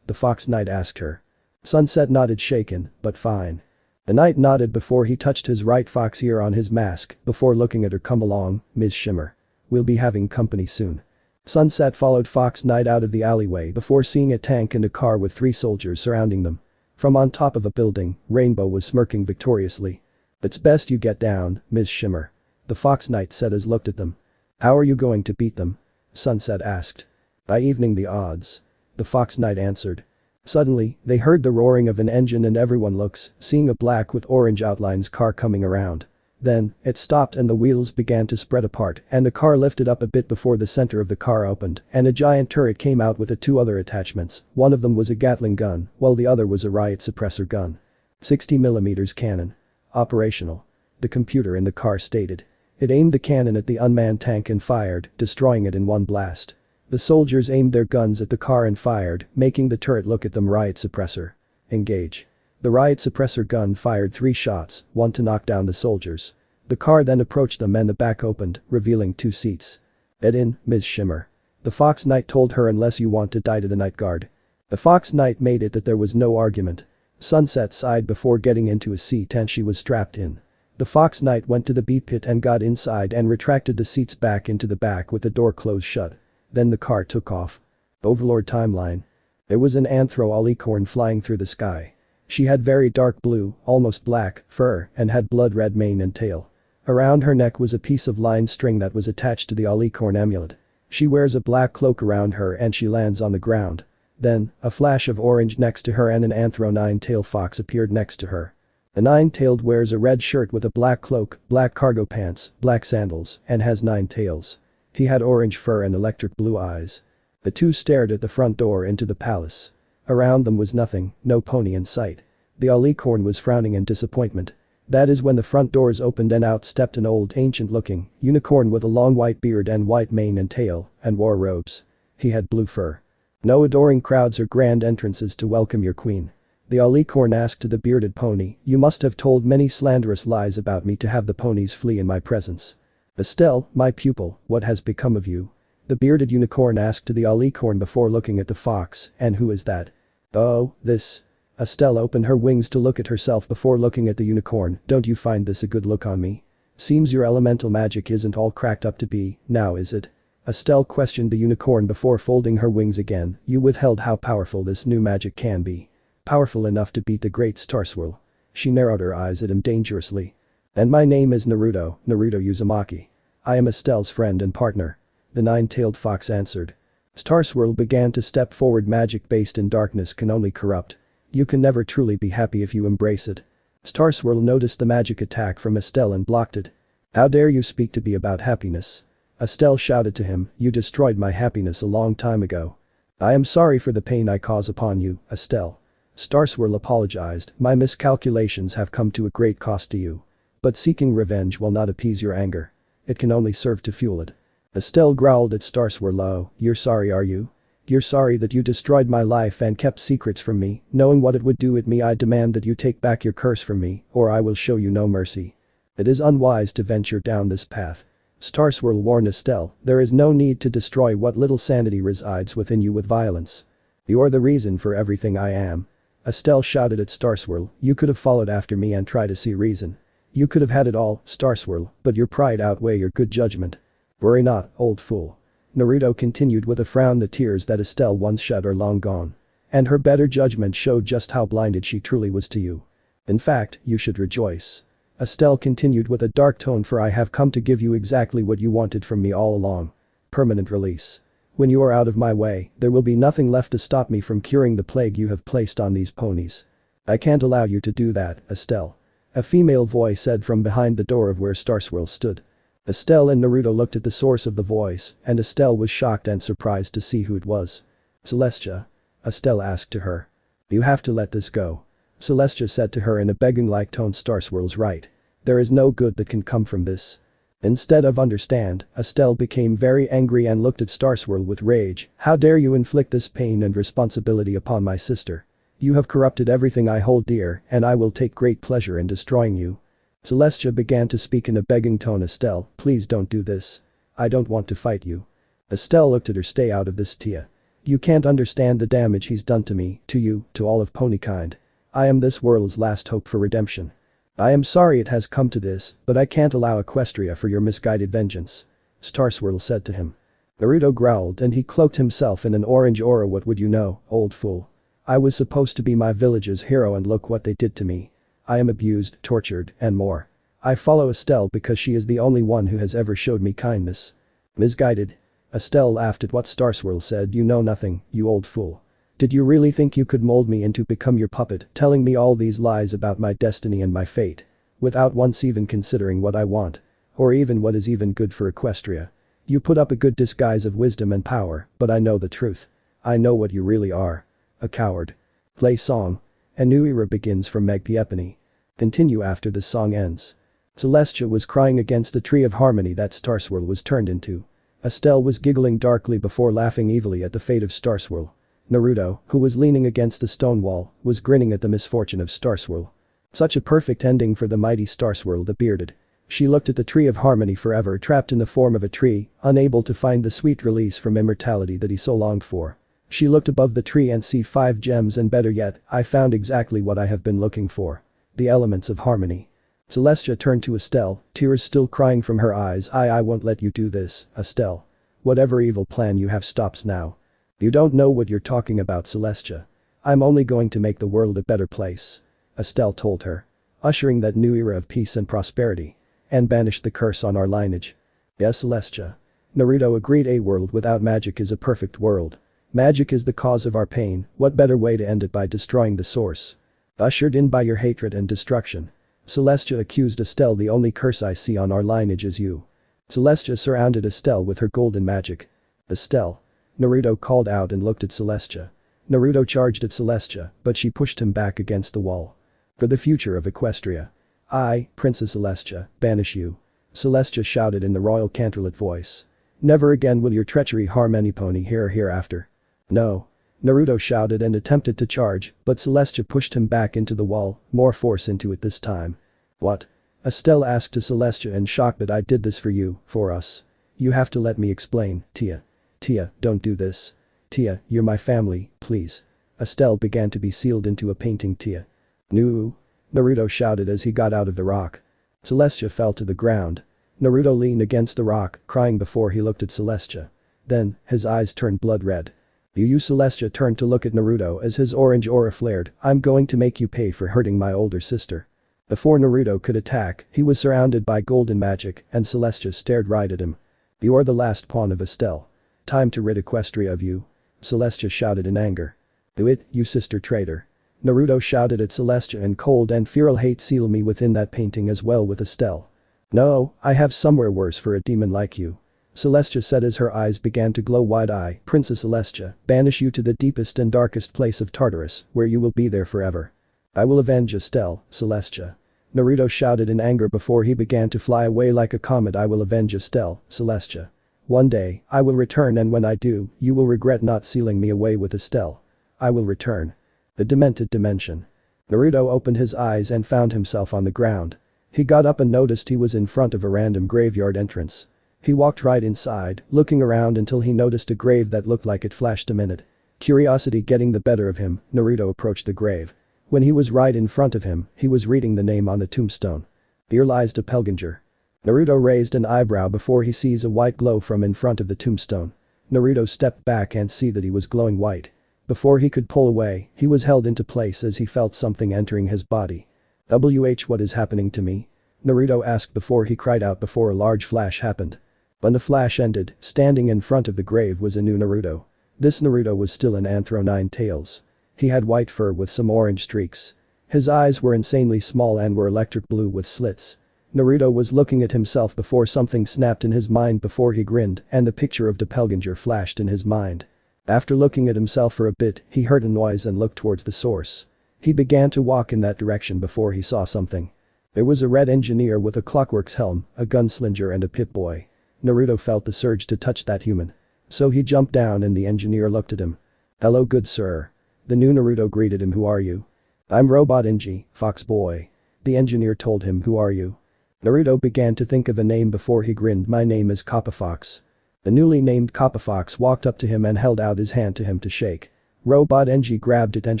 The Fox Knight asked her. Sunset nodded, shaken, but fine. The Knight nodded before he touched his right fox ear on his mask before looking at her. Come along, Miss Shimmer. We'll be having company soon. Sunset followed Fox Knight out of the alleyway before seeing a tank and a car with 3 soldiers surrounding them. From on top of a building, Rainbow was smirking victoriously. It's best you get down, Miss Shimmer. The Fox Knight said as looked at them. How are you going to beat them? Sunset asked. By evening the odds. The Fox Knight answered. Suddenly, they heard the roaring of an engine and everyone looks, seeing a black with orange outlines car coming around. Then, it stopped and the wheels began to spread apart and the car lifted up a bit before the center of the car opened and a giant turret came out with 2 other attachments. One of them was a Gatling gun, while the other was a riot suppressor gun. 60mm cannon. Operational. The computer in the car stated. It aimed the cannon at the unmanned tank and fired, destroying it in one blast. The soldiers aimed their guns at the car and fired, making the turret look at them. Riot suppressor. Engage. The riot suppressor gun fired 3 shots, 1 to knock down the soldiers. The car then approached them and the back opened, revealing 2 seats. Get in, Ms. Shimmer. The Fox Knight told her, unless you want to die to the Night Guard. The Fox Knight made it that there was no argument. Sunset sighed before getting into a seat and she was strapped in. The Fox Knight went to the B pit and got inside and retracted the seats back into the back with the door closed shut. Then the car took off. Overlord timeline. There was an Anthro Alicorn flying through the sky. She had very dark blue, almost black, fur and had blood red mane and tail. Around her neck was a piece of line string that was attached to the alicorn amulet. She wears a black cloak around her and she lands on the ground. Then, a flash of orange next to her and an Anthro nine-tailed fox appeared next to her. The nine-tailed wears a red shirt with a black cloak, black cargo pants, black sandals, and has 9 tails. He had orange fur and electric blue eyes. The two stared at the front door into the palace. Around them was nothing, no pony in sight. The alicorn was frowning in disappointment. That is when the front doors opened and out stepped an old, ancient-looking unicorn with a long white beard and white mane and tail, and wore robes. He had blue fur. No adoring crowds or grand entrances to welcome your queen. The alicorn asked to the bearded pony, "You must have told many slanderous lies about me to have the ponies flee in my presence. Estelle, my pupil, what has become of you?" The bearded unicorn asked to the alicorn before looking at the fox, "And who is that?" "Oh, this." Estelle opened her wings to look at herself before looking at the unicorn. "Don't you find this a good look on me? Seems your elemental magic isn't all cracked up to be, now is it?" Estelle questioned the unicorn before folding her wings again. "You withheld how powerful this new magic can be. Powerful enough to beat the great Starswirl." She narrowed her eyes at him dangerously. "And my name is Naruto Uzumaki. I am Estelle's friend and partner." The nine-tailed fox answered. Starswirl began to step forward. Magic based in darkness can only corrupt. You can never truly be happy if you embrace it. Starswirl noticed the magic attack from Estelle and blocked it. "How dare you speak to me about happiness?" Estelle shouted to him, "You destroyed my happiness a long time ago. I am sorry for the pain I cause upon you, Estelle." Starswirl apologized, "My miscalculations have come to a great cost to you. But seeking revenge will not appease your anger. It can only serve to fuel it." Estelle growled at Starswirl. "Oh, you're sorry, are you? You're sorry that you destroyed my life and kept secrets from me, knowing what it would do at me. I demand that you take back your curse from me, or I will show you no mercy. It is unwise to venture down this path." Starswirl warned Estelle, "There is no need to destroy what little sanity resides within you with violence. You are the reason for everything I am." Estelle shouted at Starswirl, "You could have followed after me and tried to see reason. You could have had it all, Starswirl, but your pride outweigh your good judgment. Worry not, old fool." Naruto continued with a frown. "The tears that Estelle once shed are long gone. And her better judgment showed just how blinded she truly was to you. In fact, you should rejoice." Estelle continued with a dark tone, "For I have come to give you exactly what you wanted from me all along. Permanent release. When you are out of my way, there will be nothing left to stop me from curing the plague you have placed on these ponies. I can't allow you to do that, Estelle." A female voice said from behind the door of where Starswirl stood. Estelle and Naruto looked at the source of the voice, and Estelle was shocked and surprised to see who it was. "Celestia?" Estelle asked to her. "You have to let this go." Celestia said to her in a begging-like tone. "Starswirl's right. There is no good that can come from this." Instead of understand, Estelle became very angry and looked at Starswirl with rage. "How dare you inflict this pain and responsibility upon my sister? You have corrupted everything I hold dear, and I will take great pleasure in destroying you." Celestia began to speak in a begging tone. "Estelle, please don't do this. I don't want to fight you." Estelle looked at her. "Stay out of this, Tia. You can't understand the damage he's done to me, to you, to all of ponykind. I am this world's last hope for redemption. I am sorry it has come to this, but I can't allow Equestria for your misguided vengeance," Starswirl said to him. Naruto growled and he cloaked himself in an orange aura. "What would you know, old fool? I was supposed to be my village's hero and look what they did to me. I am abused, tortured, and more. I follow Estelle because she is the only one who has ever showed me kindness." "Misguided?" Estelle laughed at what Starswirl said. "You know nothing, you old fool. Did you really think you could mold me into become your puppet, telling me all these lies about my destiny and my fate, without once even considering what I want, or even what is even good for Equestria? You put up a good disguise of wisdom and power, but I know the truth. I know what you really are. A coward." Play song. A new era begins from Megpiepony. Continue after the song ends. Celestia was crying against the tree of harmony that Starswirl was turned into. Estelle was giggling darkly before laughing evilly at the fate of Starswirl. Naruto, who was leaning against the stone wall, was grinning at the misfortune of Starswirl. Such a perfect ending for the mighty Starswirl the bearded. She looked at the tree of harmony forever trapped in the form of a tree, unable to find the sweet release from immortality that he so longed for. She looked above the tree and see 5 gems, and better yet, I found exactly what I have been looking for. The elements of harmony. Celestia turned to Estelle, tears still crying from her eyes. I won't let you do this, Estelle. Whatever evil plan you have stops now. You don't know what you're talking about, Celestia. I'm only going to make the world a better place," Estelle told her. "Ushering that new era of peace and prosperity. and banish the curse on our lineage. Yes, Celestia. Naruto agreed. A world without magic is a perfect world. Magic is the cause of our pain, what better way to end it by destroying the source? Ushered in by your hatred and destruction. Celestia accused Estelle. The only curse I see on our lineage is you. Celestia surrounded Estelle with her golden magic. Estelle. Naruto called out and looked at Celestia. Naruto charged at Celestia, but she pushed him back against the wall. For the future of Equestria. I, Princess Celestia, banish you. Celestia shouted in the royal canterlet voice. Never again will your treachery harm any pony here or hereafter. No. Naruto shouted and attempted to charge, but Celestia pushed him back into the wall, more force into it this time. What? Estelle asked to Celestia in shock. But I did this for you, for us. You have to let me explain, Tia. Tia, don't do this. Tia, you're my family, please. Estelle began to be sealed into a painting. Tia. No. Naruto shouted as he got out of the rock. Celestia fell to the ground. Naruto leaned against the rock, crying before he looked at Celestia. Then, his eyes turned blood red. You Celestia turned to look at Naruto as his orange aura flared. I'm going to make you pay for hurting my older sister. Before Naruto could attack, he was surrounded by golden magic and Celestia stared right at him. You're the last pawn of Estelle. Time to rid Equestria of you. Celestia shouted in anger. Do it, you sister traitor. Naruto shouted at Celestia in cold and feral hate. Seal me within that painting as well with Estelle. No, I have somewhere worse for a demon like you. Celestia said as her eyes began to glow wide-eye. Princess Celestia, banish you to the deepest and darkest place of Tartarus, where you will be there forever. I will avenge Estelle, Celestia. Naruto shouted in anger before he began to fly away like a comet. I will avenge Estelle, Celestia. One day, I will return, and when I do, you will regret not sealing me away with Estelle. I will return. The Demented Dimension. Naruto opened his eyes and found himself on the ground. He got up and noticed he was in front of a random graveyard entrance. He walked right inside, looking around until he noticed a grave that looked like it flashed a minute. Curiosity getting the better of him, Naruto approached the grave. When he was right in front of him, he was reading the name on the tombstone. Here lies Doppelganger. Naruto raised an eyebrow before he sees a white glow from in front of the tombstone. Naruto stepped back and see that he was glowing white. Before he could pull away, he was held into place as he felt something entering his body. What is happening to me? Naruto asked before he cried out before a large flash happened. When the flash ended, standing in front of the grave was a new Naruto. This Naruto was still in Anthro 9 tails. He had white fur with some orange streaks. His eyes were insanely small and were electric blue with slits. Naruto was looking at himself before something snapped in his mind before he grinned and the picture of Doppelganger flashed in his mind. After looking at himself for a bit, he heard a noise and looked towards the source. He began to walk in that direction before he saw something. There was a red engineer with a clockworks helm, a gunslinger and a Pip-Boy. Naruto felt the surge to touch that human. So he jumped down and the engineer looked at him. Hello good sir. The new Naruto greeted him. Who are you? I'm Robot Inji, Fox Boy. The engineer told him. Who are you? Naruto began to think of a name before he grinned. My name is Kappa Fox. The newly named Kappa Fox walked up to him and held out his hand to him to shake. Robot Enji grabbed it and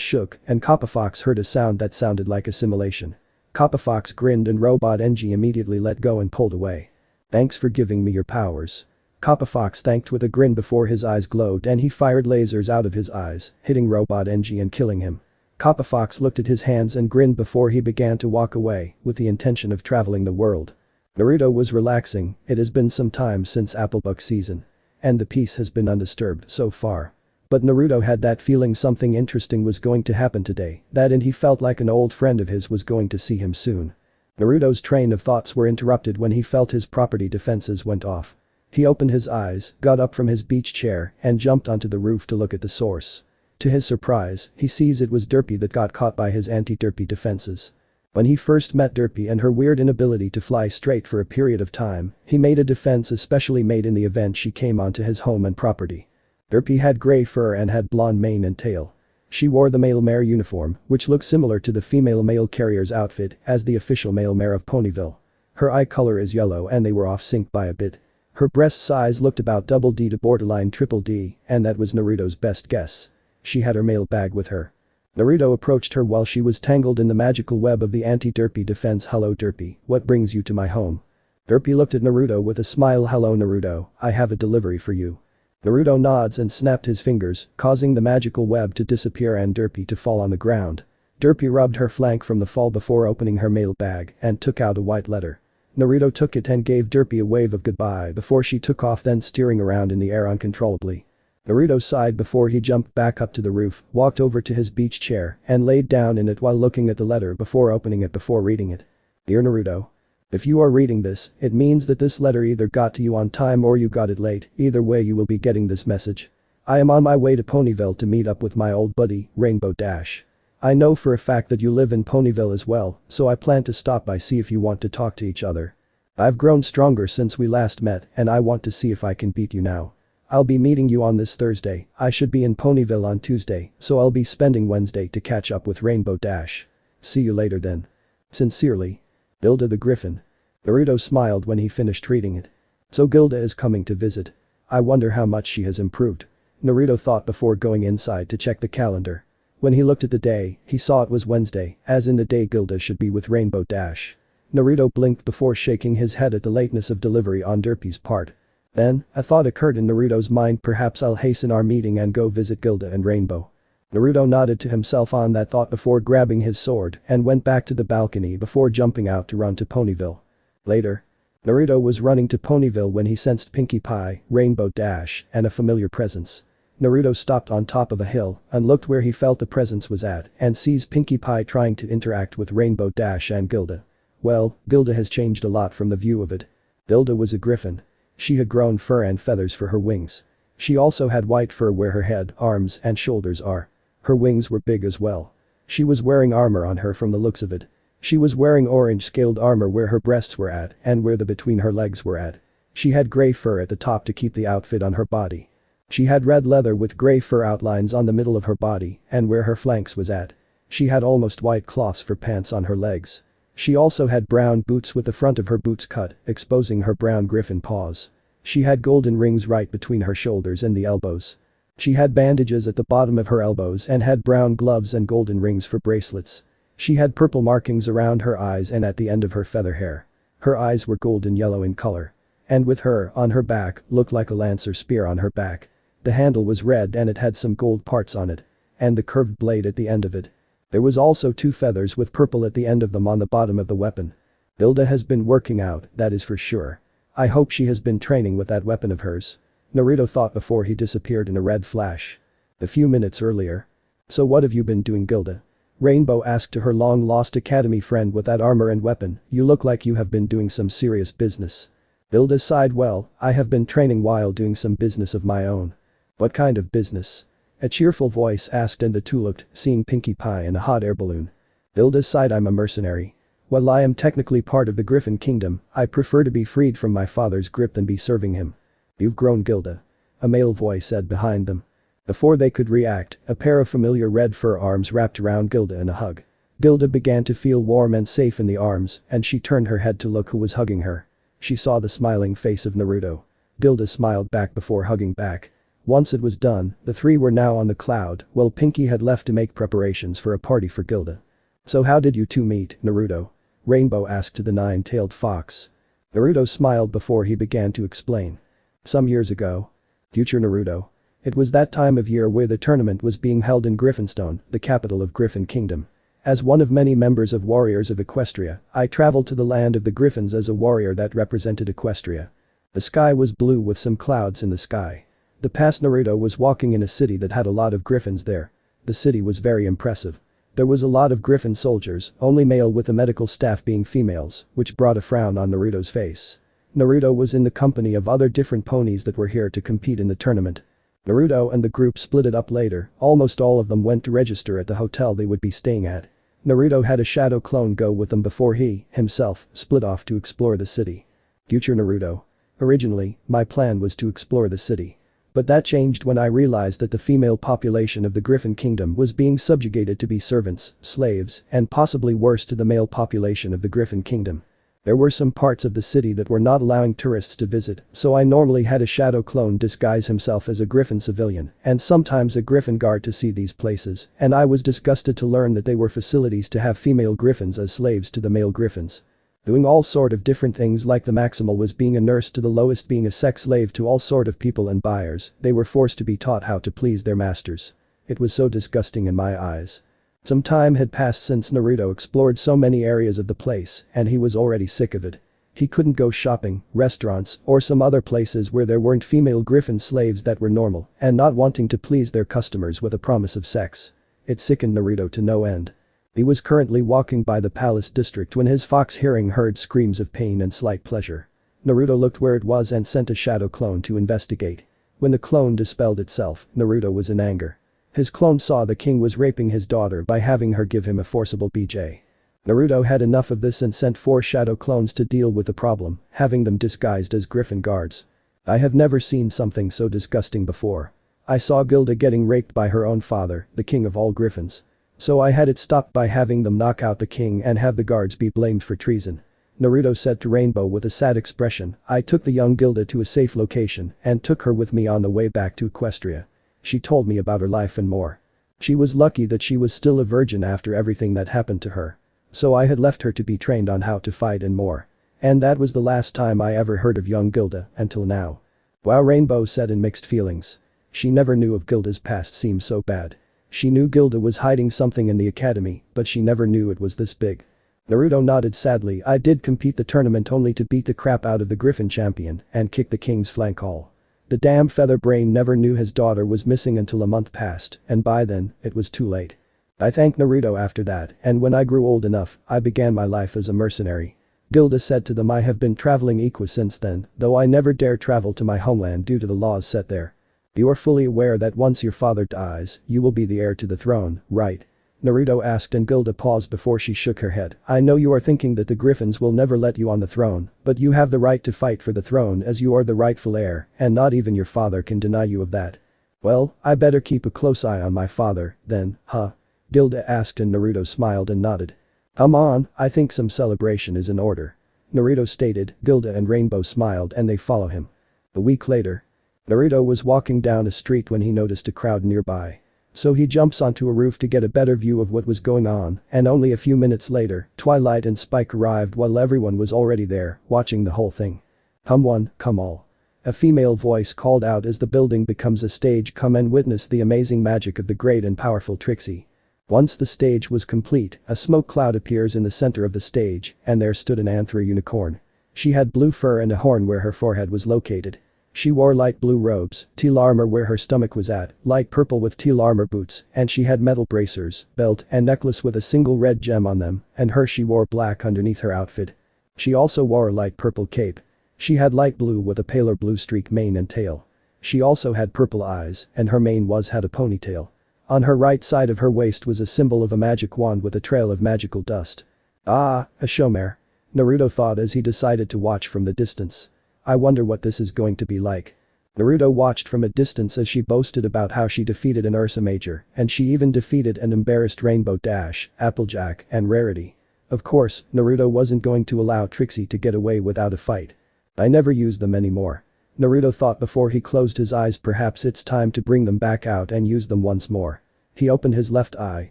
shook and Kappa Fox heard a sound that sounded like assimilation. Kappa Fox grinned and Robot Enji immediately let go and pulled away. Thanks for giving me your powers. Kappa Fox thanked with a grin before his eyes glowed and he fired lasers out of his eyes, hitting Robot Enji and killing him. Kappa Fox looked at his hands and grinned before he began to walk away with the intention of traveling the world. Naruto was relaxing. It has been some time since Applebuck season. And the peace has been undisturbed so far. But Naruto had that feeling something interesting was going to happen today, and he felt like an old friend of his was going to see him soon. Naruto's train of thoughts were interrupted when he felt his property defenses went off. He opened his eyes, got up from his beach chair and jumped onto the roof to look at the source. To his surprise, he sees it was Derpy that got caught by his anti-Derpy defenses. When he first met Derpy and her weird inability to fly straight for a period of time, he made a defense especially made in the event she came onto his home and property. Derpy had gray fur and had blonde mane and tail. She wore the male mare uniform, which looked similar to the female mail carrier's outfit as the official male mare of Ponyville. Her eye color is yellow and they were off sync by a bit. Her breast size looked about double D to borderline triple D, and that was Naruto's best guess. She had her mail bag with her. Naruto approached her while she was tangled in the magical web of the anti-Derpy defense. Hello Derpy, what brings you to my home? Derpy looked at Naruto with a smile. Hello Naruto, I have a delivery for you. Naruto nods and snapped his fingers, causing the magical web to disappear and Derpy to fall on the ground. Derpy rubbed her flank from the fall before opening her mail bag and took out a white letter. Naruto took it and gave Derpy a wave of goodbye before she took off, then steering around in the air uncontrollably. Naruto sighed before he jumped back up to the roof, walked over to his beach chair, and laid down in it while looking at the letter before opening it before reading it. Dear Naruto. If you are reading this, it means that this letter either got to you on time or you got it late, either way you will be getting this message. I am on my way to Ponyville to meet up with my old buddy, Rainbow Dash. I know for a fact that you live in Ponyville as well, so I plan to stop by see if you want to talk to each other. I've grown stronger since we last met and I want to see if I can beat you now. I'll be meeting you on this Thursday, I should be in Ponyville on Tuesday, so I'll be spending Wednesday to catch up with Rainbow Dash. See you later then. Sincerely. Gilda the Griffin. Naruto smiled when he finished reading it. So Gilda is coming to visit. I wonder how much she has improved. Naruto thought before going inside to check the calendar. When he looked at the day, he saw it was Wednesday, as in the day Gilda should be with Rainbow Dash. Naruto blinked before shaking his head at the lateness of delivery on Derpy's part. Then, a thought occurred in Naruto's mind, perhaps I'll hasten our meeting and go visit Gilda and Rainbow. Naruto nodded to himself on that thought before grabbing his sword and went back to the balcony before jumping out to run to Ponyville. Later. Naruto was running to Ponyville when he sensed Pinkie Pie, Rainbow Dash, and a familiar presence. Naruto stopped on top of a hill and looked where he felt the presence was at and sees Pinkie Pie trying to interact with Rainbow Dash and Gilda. Well, Gilda has changed a lot from the view of it. Gilda was a griffin. She had grown fur and feathers for her wings. She also had white fur where her head, arms, and shoulders are. Her wings were big as well. She was wearing armor on her from the looks of it. She was wearing orange scaled armor where her breasts were at and where the between her legs were at. She had gray fur at the top to keep the outfit on her body. She had red leather with gray fur outlines on the middle of her body and where her flanks was at. She had almost white cloths for pants on her legs. She also had brown boots with the front of her boots cut, exposing her brown griffin paws. She had golden rings right between her shoulders and the elbows. She had bandages at the bottom of her elbows and had brown gloves and golden rings for bracelets. She had purple markings around her eyes and at the end of her feather hair. Her eyes were golden yellow in color. And with her, on her back, looked like a lance or spear on her back. The handle was red and it had some gold parts on it. And the curved blade at the end of it. There was also 2 feathers with purple at the end of them on the bottom of the weapon. Gilda has been working out, that is for sure. I hope she has been training with that weapon of hers. Naruto thought before he disappeared in a red flash. A few minutes earlier. So what have you been doing, Gilda? Rainbow asked to her long-lost academy friend with that armor and weapon, you look like you have been doing some serious business. Gilda sighed, well, I have been training while doing some business of my own. What kind of business? A cheerful voice asked and the two looked, seeing Pinkie Pie and a hot air balloon. Gilda sighed, I'm a mercenary. While I am technically part of the Griffin Kingdom, I prefer to be freed from my father's grip than be serving him. You've grown, Gilda. A male voice said behind them. Before they could react, a pair of familiar red fur arms wrapped around Gilda in a hug. Gilda began to feel warm and safe in the arms and she turned her head to look who was hugging her. She saw the smiling face of Naruto. Gilda smiled back before hugging back. Once it was done, the 3 were now on the cloud while Pinkie had left to make preparations for a party for Gilda. So how did you 2 meet, Naruto? Rainbow asked to the 9-tailed fox. Naruto smiled before he began to explain. Some years ago. Future Naruto. It was that time of year where the tournament was being held in Griffinstone, the capital of Griffin Kingdom. As one of many members of Warriors of Equestria, I traveled to the land of the Griffins as a warrior that represented Equestria. The sky was blue with some clouds in the sky. The past Naruto was walking in a city that had a lot of griffins there. The city was very impressive. There was a lot of griffin soldiers, only male with the medical staff being females, which brought a frown on Naruto's face. Naruto was in the company of other different ponies that were here to compete in the tournament. Naruto and the group split it up later, almost all of them went to register at the hotel they would be staying at. Naruto had a shadow clone go with them before he, himself, split off to explore the city. Future Naruto. Originally, my plan was to explore the city. But that changed when I realized that the female population of the Griffin Kingdom was being subjugated to be servants, slaves, and possibly worse to the male population of the Griffin Kingdom. There were some parts of the city that were not allowing tourists to visit, so I normally had a shadow clone disguise himself as a Griffin civilian and sometimes a Griffin guard to see these places, and I was disgusted to learn that they were facilities to have female Griffins as slaves to the male Griffins. Doing all sort of different things, like the maximal was being a nurse to the lowest being a sex slave to all sort of people and buyers, they were forced to be taught how to please their masters. It was so disgusting in my eyes. Some time had passed since Naruto explored so many areas of the place and he was already sick of it. He couldn't go shopping, restaurants, or some other places where there weren't female griffin slaves that were normal and not wanting to please their customers with a promise of sex. It sickened Naruto to no end. He was currently walking by the palace district when his fox hearing heard screams of pain and slight pleasure. Naruto looked where it was and sent a shadow clone to investigate. When the clone dispelled itself, Naruto was in anger. His clone saw the king was raping his daughter by having her give him a forcible BJ. Naruto had enough of this and sent 4 shadow clones to deal with the problem, having them disguised as griffin guards. I have never seen something so disgusting before. I saw Gilda getting raped by her own father, the king of all griffins. So I had it stopped by having them knock out the king and have the guards be blamed for treason. Naruto said to Rainbow with a sad expression, I took the young Gilda to a safe location and took her with me on the way back to Equestria. She told me about her life and more. She was lucky that she was still a virgin after everything that happened to her. So I had left her to be trained on how to fight and more. And that was the last time I ever heard of young Gilda until now. Wow, Rainbow said in mixed feelings. She never knew of Gilda's past seemed so bad. She knew Gilda was hiding something in the academy, but she never knew it was this big. Naruto nodded sadly. I did compete the tournament only to beat the crap out of the Griffin champion and kick the king's flank all. The damn feather brain never knew his daughter was missing until a month passed, and by then, it was too late. I thanked Naruto after that, and when I grew old enough, I began my life as a mercenary. Gilda said to them, I have been traveling Equa since then, though I never dare travel to my homeland due to the laws set there. You are fully aware that once your father dies, you will be the heir to the throne, right? Naruto asked and Gilda paused before she shook her head. I know you are thinking that the Griffins will never let you on the throne, but you have the right to fight for the throne as you are the rightful heir, and not even your father can deny you of that. Well, I better keep a close eye on my father, then, huh? Gilda asked and Naruto smiled and nodded. Come on, I think some celebration is in order. Naruto stated. Gilda and Rainbow smiled and they follow him. A week later. Naruto was walking down a street when he noticed a crowd nearby. So he jumps onto a roof to get a better view of what was going on, and only a few minutes later, Twilight and Spike arrived while everyone was already there, watching the whole thing. Come one, come all. A female voice called out as the building becomes a stage. Come and witness the amazing magic of the great and powerful Trixie. Once the stage was complete, a smoke cloud appears in the center of the stage, and there stood an Anthro unicorn. She had blue fur and a horn where her forehead was located. She wore light blue robes, teal armor where her stomach was at, light purple with teal armor boots, and she had metal bracers, belt and necklace with a single red gem on them, and she wore black underneath her outfit. She also wore a light purple cape. She had light blue with a paler blue streak mane and tail. She also had purple eyes, and her mane had a ponytail. On her right side of her waist was a symbol of a magic wand with a trail of magical dust. Ah, a showmare. Naruto thought as he decided to watch from the distance. I wonder what this is going to be like. Naruto watched from a distance as she boasted about how she defeated an Ursa Major, and she even defeated an embarrassed Rainbow Dash, Applejack, and Rarity. Of course, Naruto wasn't going to allow Trixie to get away without a fight. I never use them anymore. Naruto thought before he closed his eyes. Perhaps it's time to bring them back out and use them once more. He opened his left eye,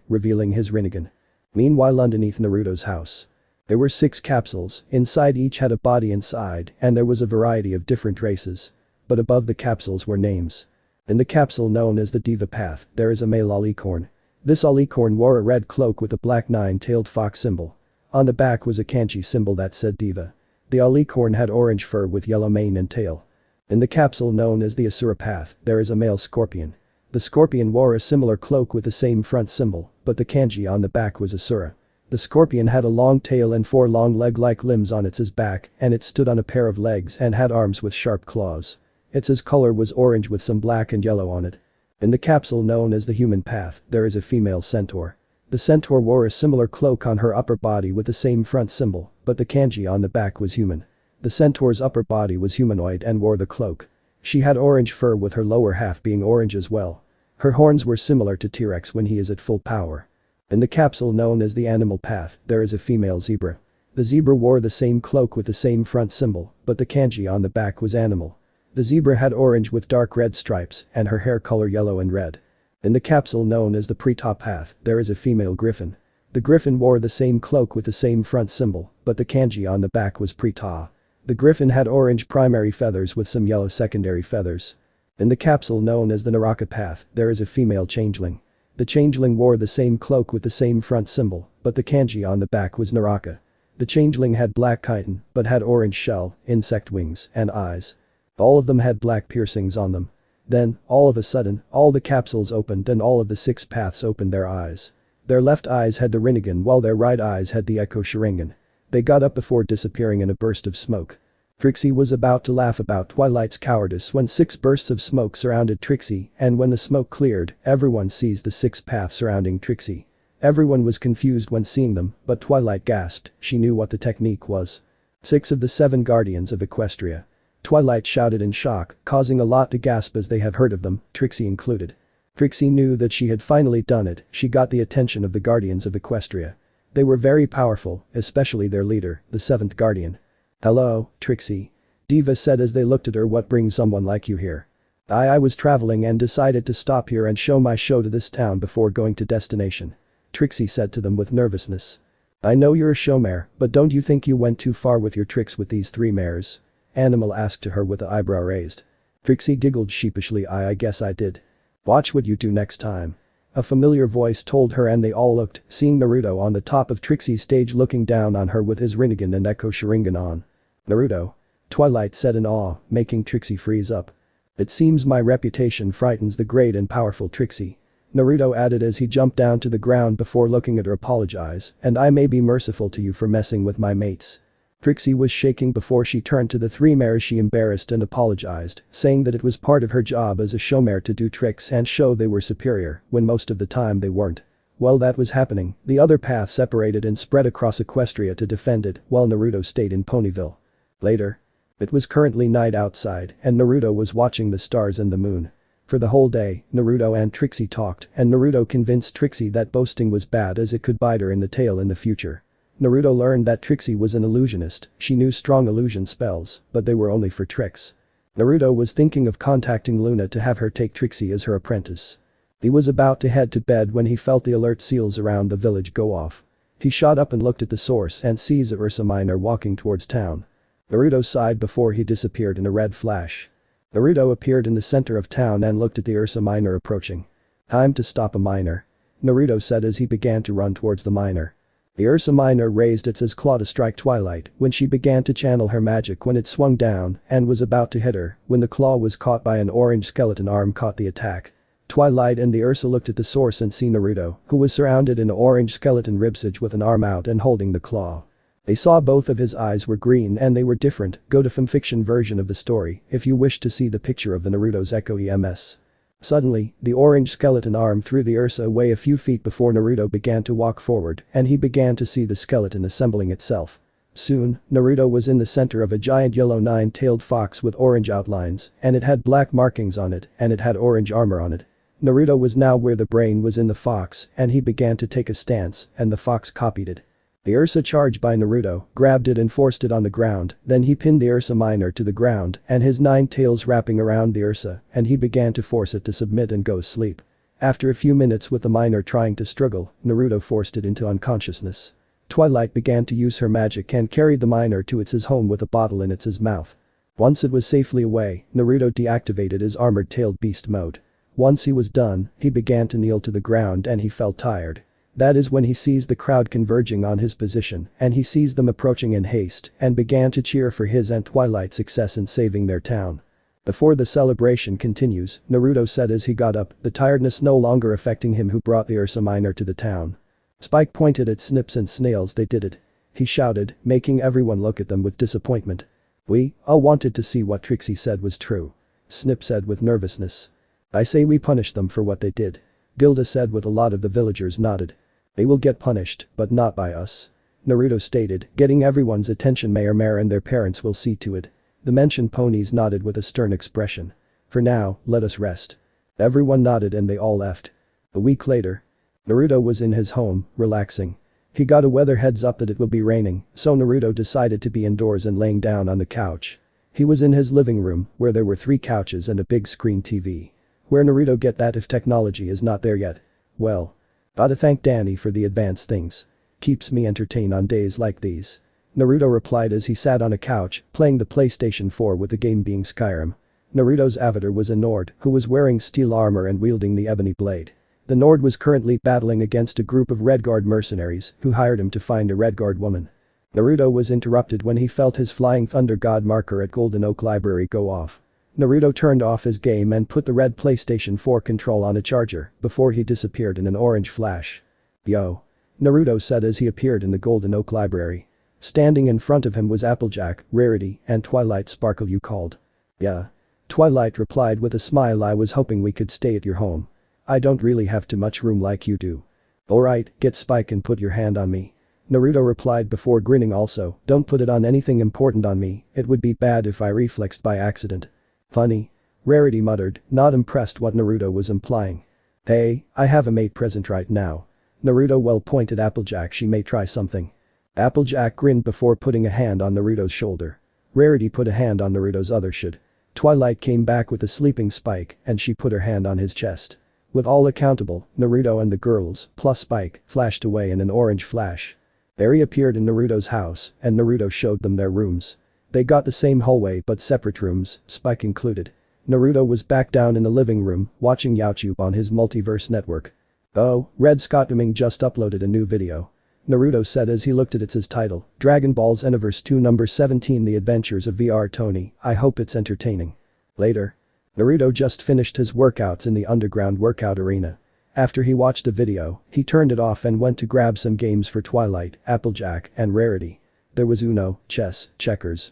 revealing his Rinnegan. Meanwhile underneath Naruto's house. There were 6 capsules, inside each had a body inside and there was a variety of different races. But above the capsules were names. In the capsule known as the Diva Path, there is a male alicorn. This alicorn wore a red cloak with a black 9-tailed fox symbol. On the back was a kanji symbol that said Diva. The alicorn had orange fur with yellow mane and tail. In the capsule known as the Asura Path, there is a male scorpion. The scorpion wore a similar cloak with the same front symbol, but the kanji on the back was Asura. The scorpion had a long tail and 4 long leg-like limbs on its back, and it stood on a pair of legs and had arms with sharp claws. Its color was orange with some black and yellow on it. In the capsule known as the Human Path, there is a female centaur. The centaur wore a similar cloak on her upper body with the same front symbol, but the kanji on the back was human. The centaur's upper body was humanoid and wore the cloak. She had orange fur with her lower half being orange as well. Her horns were similar to T-Rex when he is at full power. In the capsule known as the Animal Path, there is a female zebra. The zebra wore the same cloak with the same front symbol, but the kanji on the back was animal. The zebra had orange with dark red stripes and her hair color yellow and red. In the capsule known as the Preta Path, there is a female griffin. The griffin wore the same cloak with the same front symbol, but the kanji on the back was Preta. The griffin had orange primary feathers with some yellow secondary feathers. In the capsule known as the Naraka Path, there is a female changeling. The changeling wore the same cloak with the same front symbol, but the kanji on the back was Naraka. The changeling had black chitin, but had orange shell, insect wings, and eyes. All of them had black piercings on them. Then, all of a sudden, all the capsules opened and all of the 6 paths opened their eyes. Their left eyes had the Rinnegan while their right eyes had the Echo Sharingan. They got up before disappearing in a burst of smoke. Trixie was about to laugh about Twilight's cowardice when 6 bursts of smoke surrounded Trixie, and when the smoke cleared, everyone sees the 6 paths surrounding Trixie. Everyone was confused when seeing them, but Twilight gasped, she knew what the technique was. 6 of the 7 guardians of Equestria. Twilight shouted in shock, causing a lot to gasp as they have heard of them, Trixie included. Trixie knew that she had finally done it, she got the attention of the guardians of Equestria. They were very powerful, especially their leader, the 7th guardian. "Hello, Trixie," Diva said as they looked at her. "What brings someone like you here?" I was traveling and decided to stop here and show my show to this town before going to destination," Trixie said to them with nervousness. "I know you're a showmare, but don't you think you went too far with your tricks with these 3 mares?" Animal asked to her with the eyebrow raised. Trixie giggled sheepishly. I guess I did. Watch what you do next time." A familiar voice told her and they all looked, seeing Naruto on the top of Trixie's stage looking down on her with his Rinnegan and Echo Sharingan on. "Naruto?" Twilight said in awe, making Trixie freeze up. "It seems my reputation frightens the great and powerful Trixie," Naruto added as he jumped down to the ground before looking at her. "Apologize, and I may be merciful to you for messing with my mates." Trixie was shaking before she turned to the 3 mares. She embarrassed and apologized, saying that it was part of her job as a showmare to do tricks and show they were superior, when most of the time they weren't. While that was happening, the other path separated and spread across Equestria to defend it, while Naruto stayed in Ponyville. Later. It was currently night outside, and Naruto was watching the stars and the moon. For the whole day, Naruto and Trixie talked, and Naruto convinced Trixie that boasting was bad as it could bite her in the tail in the future. Naruto learned that Trixie was an illusionist, she knew strong illusion spells, but they were only for tricks. Naruto was thinking of contacting Luna to have her take Trixie as her apprentice. He was about to head to bed when he felt the alert seals around the village go off. He shot up and looked at the source and sees Ursa Miner walking towards town. Naruto sighed before he disappeared in a red flash. Naruto appeared in the center of town and looked at the Ursa Miner approaching. "Time to stop a miner," Naruto said as he began to run towards the miner. The Ursa Miner raised its claw to strike Twilight when she began to channel her magic when it swung down and was about to hit her when the claw was caught by an orange skeleton arm caught the attack. Twilight and the Ursa looked at the source and see Naruto, who was surrounded in orange skeleton ribsage with an arm out and holding the claw. They saw both of his eyes were green and they were different. Go to Fanfiction version of the story if you wish to see the picture of the Naruto's Echo EMS. Suddenly, the orange skeleton arm threw the Ursa away a few feet before Naruto began to walk forward and he began to see the skeleton assembling itself. Soon, Naruto was in the center of a giant yellow 9-tailed fox with orange outlines and it had black markings on it and it had orange armor on it. Naruto was now where the brain was in the fox and he began to take a stance and the fox copied it. The Ursa charged by Naruto, grabbed it and forced it on the ground, then he pinned the Ursa Miner to the ground and his 9 tails wrapping around the Ursa and he began to force it to submit and go sleep. After a few minutes with the miner trying to struggle, Naruto forced it into unconsciousness. Twilight began to use her magic and carried the miner to its home with a bottle in its mouth. Once it was safely away, Naruto deactivated his armored-tailed beast mode. Once he was done, he began to kneel to the ground and he felt tired. That is when he sees the crowd converging on his position and he sees them approaching in haste and began to cheer for his and Twilight's success in saving their town. Before the celebration continues, Naruto said as he got up, the tiredness no longer affecting him who brought the Ursa Miner to the town. Spike pointed at Snips and Snails. They did it. He shouted, making everyone look at them with disappointment. We all wanted to see what Trixie said was true. Snip said with nervousness. I say we punish them for what they did. Gilda said with a lot of the villagers nodded. They will get punished, but not by us. Naruto stated, getting everyone's attention. Mayor and their parents will see to it. The mentioned ponies nodded with a stern expression. For now, let us rest. Everyone nodded and they all left. A week later. Naruto was in his home, relaxing. He got a weather heads up that it will be raining, so Naruto decided to be indoors and laying down on the couch. He was in his living room, where there were 3 couches and a big screen TV. Where Naruto get that if technology is not there yet? Well. Gotta thank Danny for the advanced things. Keeps me entertained on days like these. Naruto replied as he sat on a couch, playing the PlayStation 4 with the game being Skyrim. Naruto's avatar was a Nord, who was wearing steel armor and wielding the ebony blade. The Nord was currently battling against a group of Redguard mercenaries, who hired him to find a Redguard woman. Naruto was interrupted when he felt his Flying Thunder God marker at Golden Oak Library go off. Naruto turned off his game and put the red PlayStation 4 control on a charger before he disappeared in an orange flash. "Yo," Naruto said as he appeared in the Golden Oak Library. Standing in front of him was Applejack, Rarity, and Twilight Sparkle. "You called?" "Yeah." Twilight replied with a smile. "I was hoping we could stay at your home. I don't really have too much room like you do." "Alright, get Spike and put your hand on me." Naruto replied before grinning. "Also, don't put it on anything important on me, it would be bad if I reflexed by accident." "Funny," Rarity muttered, not impressed what Naruto was implying. "Hey, I have a mate present right now." Naruto well pointed Applejack. "She may try something." Applejack grinned before putting a hand on Naruto's shoulder. Rarity put a hand on Naruto's other shoulder. Twilight came back with a sleeping Spike and she put her hand on his chest. With all accountable, Naruto and the girls, plus Spike, flashed away in an orange flash. Barry appeared in Naruto's house and Naruto showed them their rooms. They got the same hallway but separate rooms, Spike included. Naruto was back down in the living room, watching YouTube on his multiverse network. "Oh, Red Scott Gaming just uploaded a new video," Naruto said as he looked at its title, Dragon Ball Xenoverse 2 number 17 The Adventures of VR Tony, I hope it's entertaining. Later. Naruto just finished his workouts in the underground workout arena. After he watched the video, he turned it off and went to grab some games for Twilight, Applejack, and Rarity. There was Uno, chess, checkers,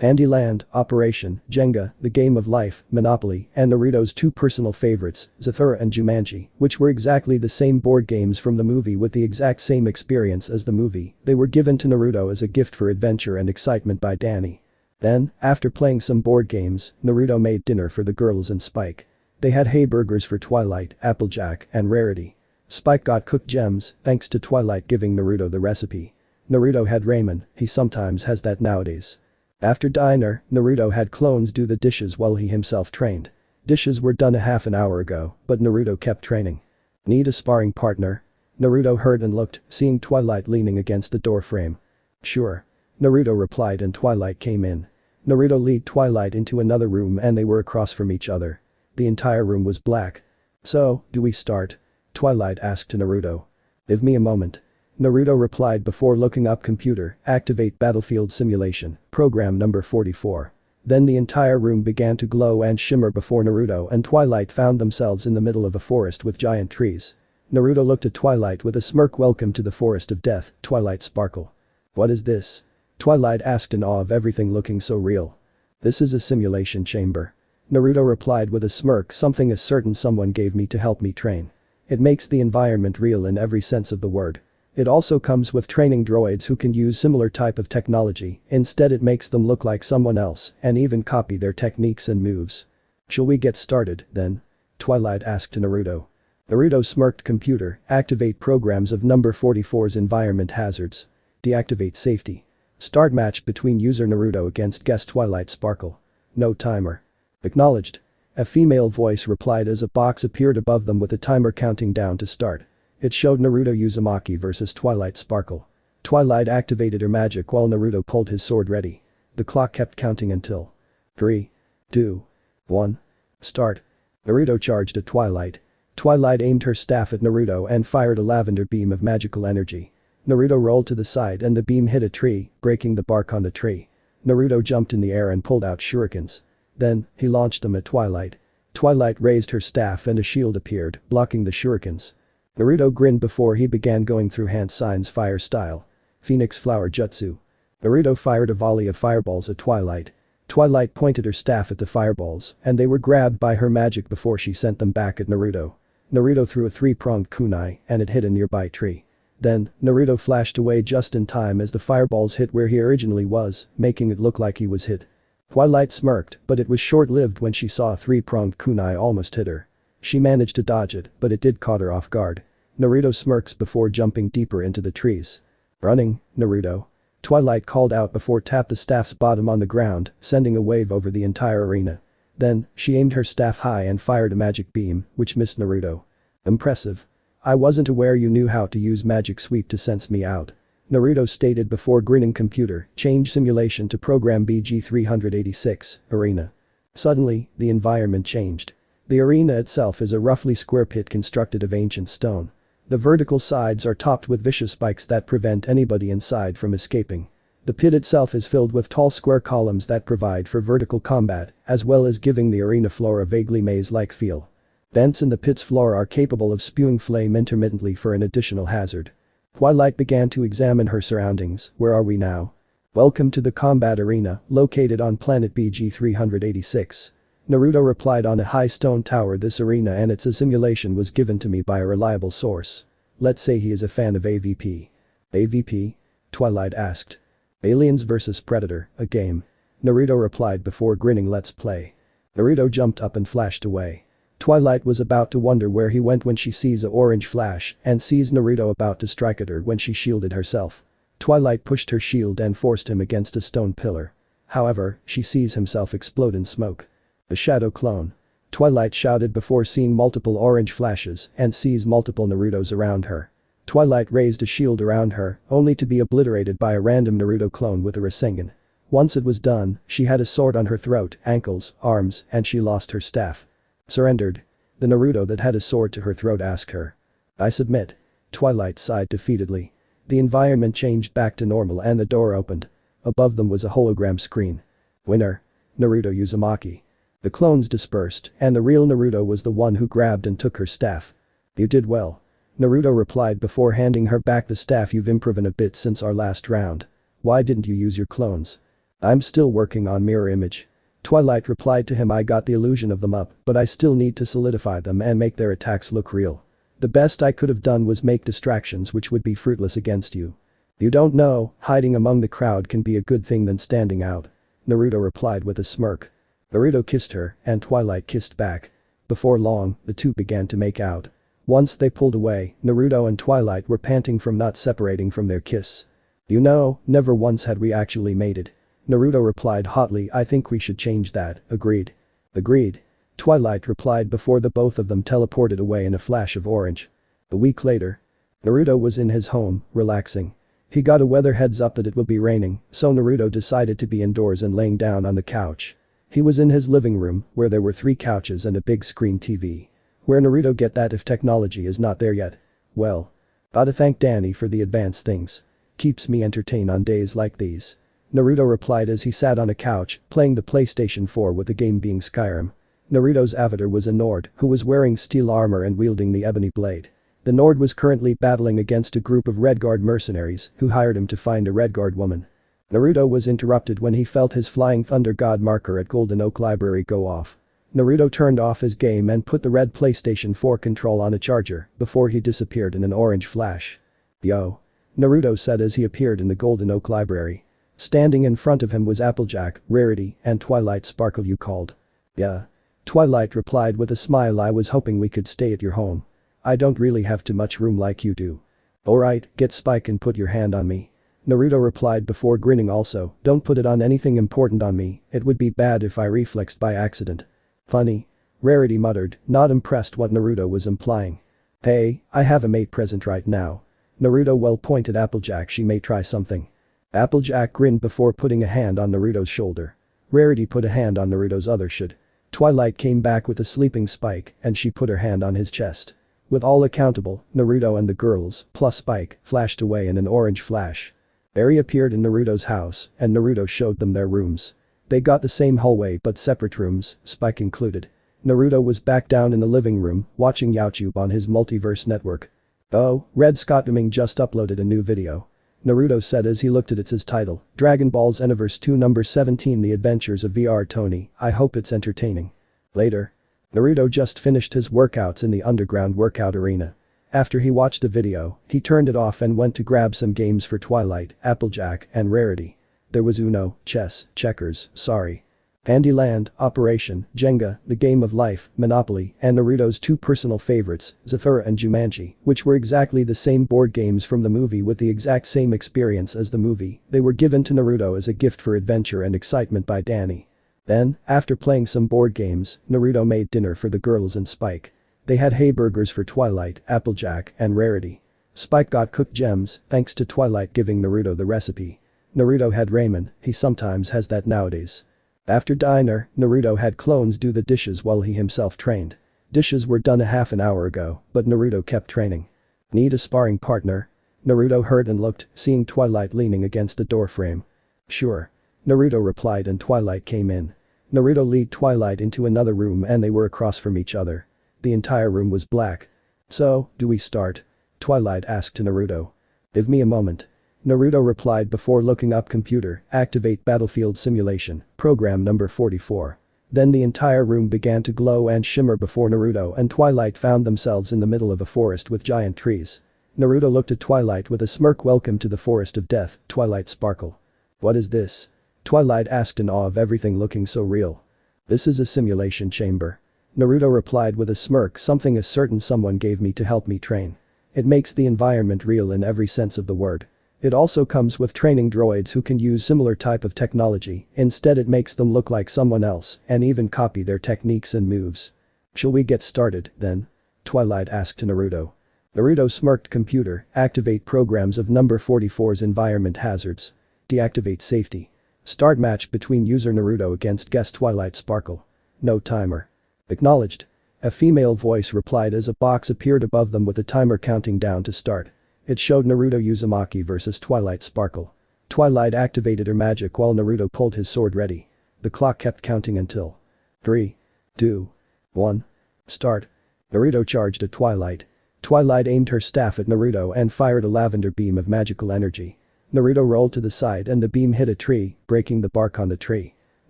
Handyland, Operation, Jenga, The Game of Life, Monopoly, and Naruto's two personal favorites, Zathura and Jumanji, which were exactly the same board games from the movie with the exact same experience as the movie. They were given to Naruto as a gift for adventure and excitement by Danny. Then, after playing some board games, Naruto made dinner for the girls and Spike. They had hamburgers for Twilight, Applejack, and Rarity. Spike got cooked gems, thanks to Twilight giving Naruto the recipe. Naruto had ramen, he sometimes has that nowadays. After dinner, Naruto had clones do the dishes while he himself trained. Dishes were done a half an hour ago, but Naruto kept training. "Need a sparring partner?" Naruto heard and looked, seeing Twilight leaning against the door frame. "Sure." Naruto replied and Twilight came in. Naruto led Twilight into another room and they were across from each other. The entire room was black. "So, do we start?" Twilight asked to Naruto. "Give me a moment." Naruto replied before looking up computer, activate battlefield simulation, program number 44. Then the entire room began to glow and shimmer before Naruto and Twilight found themselves in the middle of a forest with giant trees. Naruto looked at Twilight with a smirk. "Welcome to the forest of death, Twilight Sparkle." "What is this?" Twilight asked in awe of everything looking so real. "This is a simulation chamber." Naruto replied with a smirk. "Something a certain someone gave me to help me train. It makes the environment real in every sense of the word. It also comes with training droids who can use similar type of technology, instead it makes them look like someone else and even copy their techniques and moves." "Shall we get started, then?" Twilight asked to Naruto. Naruto smirked. "Computer, activate programs of number 44's environment hazards. Deactivate safety. Start match between user Naruto against guest Twilight Sparkle. No timer." "Acknowledged." A female voice replied as a box appeared above them with a timer counting down to start. It showed Naruto Uzumaki versus Twilight Sparkle. Twilight activated her magic while Naruto pulled his sword ready. The clock kept counting until 3, 2, 1. Start. Naruto charged at Twilight. Twilight aimed her staff at Naruto and fired a lavender beam of magical energy. Naruto rolled to the side and the beam hit a tree, breaking the bark on the tree. Naruto jumped in the air and pulled out shurikens. Then, he launched them at Twilight. Twilight raised her staff and a shield appeared, blocking the shurikens. Naruto grinned before he began going through hand signs fire style. Phoenix Flower Jutsu. Naruto fired a volley of fireballs at Twilight. Twilight pointed her staff at the fireballs and they were grabbed by her magic before she sent them back at Naruto. Naruto threw a three-pronged kunai and it hit a nearby tree. Then, Naruto flashed away just in time as the fireballs hit where he originally was, making it look like he was hit. Twilight smirked, but it was short-lived when she saw a three-pronged kunai almost hit her. She managed to dodge it, but it did caught her off guard. Naruto smirks before jumping deeper into the trees. "Running, Naruto." Twilight called out before tapped the staff's bottom on the ground, sending a wave over the entire arena. Then, she aimed her staff high and fired a magic beam, which missed Naruto. "Impressive. I wasn't aware you knew how to use magic sweep to sense me out," Naruto stated before grinning. "Computer, change simulation to program BG386, arena." Suddenly, the environment changed. The arena itself is a roughly square pit constructed of ancient stone. The vertical sides are topped with vicious spikes that prevent anybody inside from escaping. The pit itself is filled with tall square columns that provide for vertical combat, as well as giving the arena floor a vaguely maze-like feel. Vents in the pit's floor are capable of spewing flame intermittently for an additional hazard. Twilight began to examine her surroundings. Where are we now? Welcome to the combat arena, located on planet BG-386. Naruto replied on a high stone tower. This arena and its simulation was given to me by a reliable source. Let's say he is a fan of AVP. AVP? Twilight asked. Aliens vs Predator, a game. Naruto replied before grinning. Let's play. Naruto jumped up and flashed away. Twilight was about to wonder where he went when she sees a orange flash and sees Naruto about to strike at her when she shielded herself. Twilight pushed her shield and forced him against a stone pillar. However, she sees himself explode in smoke. The shadow clone. Twilight shouted before seeing multiple orange flashes and sees multiple Narutos around her. Twilight raised a shield around her, only to be obliterated by a random Naruto clone with a Rasengan. Once it was done, she had a sword on her throat, ankles, arms, and she lost her staff. Surrendered. The Naruto that had a sword to her throat asked her. I submit. Twilight sighed defeatedly. The environment changed back to normal and the door opened. Above them was a hologram screen. Winner. Naruto Uzumaki. The clones dispersed, and the real Naruto was the one who grabbed and took her staff. You did well. Naruto replied before handing her back the staff. You've improved a bit since our last round. Why didn't you use your clones? I'm still working on mirror image. Twilight replied to him. I got the illusion of them up, but I still need to solidify them and make their attacks look real. The best I could have done was make distractions which would be fruitless against you. You don't know, hiding among the crowd can be a good thing than standing out. Naruto replied with a smirk. Naruto kissed her, and Twilight kissed back. Before long, the two began to make out. Once they pulled away, Naruto and Twilight were panting from not separating from their kiss. You know, never once had we actually mated. Naruto replied hotly. I think we should change that. Agreed. Agreed. Twilight replied before the both of them teleported away in a flash of orange. A week later. Naruto was in his home, relaxing. He got a weather heads up that it will be raining, so Naruto decided to be indoors and laying down on the couch. He was in his living room, where there were 3 couches and a big screen TV. Where Naruto get that if technology is not there yet? Well. Gotta thank Danny for the advanced things. Keeps me entertained on days like these. Naruto replied as he sat on a couch, playing the PlayStation 4 with the game being Skyrim. Naruto's avatar was a Nord who was wearing steel armor and wielding the ebony blade. The Nord was currently battling against a group of Redguard mercenaries who hired him to find a Redguard woman. Naruto was interrupted when he felt his Flying Thunder God marker at Golden Oak Library go off. Naruto turned off his game and put the red PlayStation 4 control on a charger before he disappeared in an orange flash. Yo. Naruto said as he appeared in the Golden Oak Library. Standing in front of him was Applejack, Rarity, and Twilight Sparkle. You called? Yeah. Twilight replied with a smile. I was hoping we could stay at your home. I don't really have too much room like you do. Alright, get Spike and put your hand on me. Naruto replied before grinning also. Don't put it on anything important on me, it would be bad if I reflexed by accident. Funny. Rarity muttered, not impressed what Naruto was implying. Hey, I have a mate present right now. Naruto well pointed Applejack. She may try something. Applejack grinned before putting a hand on Naruto's shoulder. Rarity put a hand on Naruto's other shoulder. Twilight came back with a sleeping Spike and she put her hand on his chest. With all accountable, Naruto and the girls, plus Spike, flashed away in an orange flash. Barry appeared in Naruto's house and Naruto showed them their rooms. They got the same hallway but separate rooms, Spike included. Naruto was back down in the living room, watching YouTube on his multiverse network. Oh, Red Scott Gaming just uploaded a new video. Naruto said as he looked at its title, Dragon Ball Xenoverse 2 number 17 The Adventures of VR Tony. I hope it's entertaining. Later. Naruto just finished his workouts in the underground workout arena. After he watched the video, he turned it off and went to grab some games for Twilight, Applejack, and Rarity. There was Uno, chess, checkers, sorry. Candyland, Operation, Jenga, The Game of Life, Monopoly, and Naruto's 2 personal favorites, Zathura and Jumanji, which were exactly the same board games from the movie with the exact same experience as the movie. They were given to Naruto as a gift for adventure and excitement by Danny. Then, after playing some board games, Naruto made dinner for the girls and Spike. They had hamburgers for Twilight, Applejack, and Rarity. Spike got cooked gems, thanks to Twilight giving Naruto the recipe. Naruto had ramen, he sometimes has that nowadays. After dinner, Naruto had clones do the dishes while he himself trained. Dishes were done a half an hour ago, but Naruto kept training. Need a sparring partner? Naruto heard and looked, seeing Twilight leaning against the doorframe. Sure. Naruto replied and Twilight came in. Naruto led Twilight into another room and they were across from each other. The entire room was black. So, do we start? Twilight asked to Naruto. Give me a moment. Naruto replied before looking up computer, activate battlefield simulation, program number 44. Then the entire room began to glow and shimmer before Naruto and Twilight found themselves in the middle of a forest with giant trees. Naruto looked at Twilight with a smirk. Welcome to the forest of death, Twilight sparkle. What is this? Twilight asked in awe of everything looking so real. This is a simulation chamber. Naruto replied with a smirk. Something a certain someone gave me to help me train. It makes the environment real in every sense of the word. It also comes with training droids who can use similar type of technology, instead it makes them look like someone else and even copy their techniques and moves. Shall we get started, then? Twilight asked to Naruto. Naruto smirked. Computer, activate programs of number 44's environment hazards. Deactivate safety. Start match between user Naruto against guest Twilight sparkle. No timer. Acknowledged. A female voice replied as a box appeared above them with a timer counting down to start. It showed Naruto Uzumaki versus Twilight Sparkle. Twilight activated her magic while Naruto pulled his sword ready. The clock kept counting until 3, 2, 1. Start. Naruto charged at Twilight. Twilight aimed her staff at Naruto and fired a lavender beam of magical energy. Naruto rolled to the side and the beam hit a tree, breaking the bark on the tree.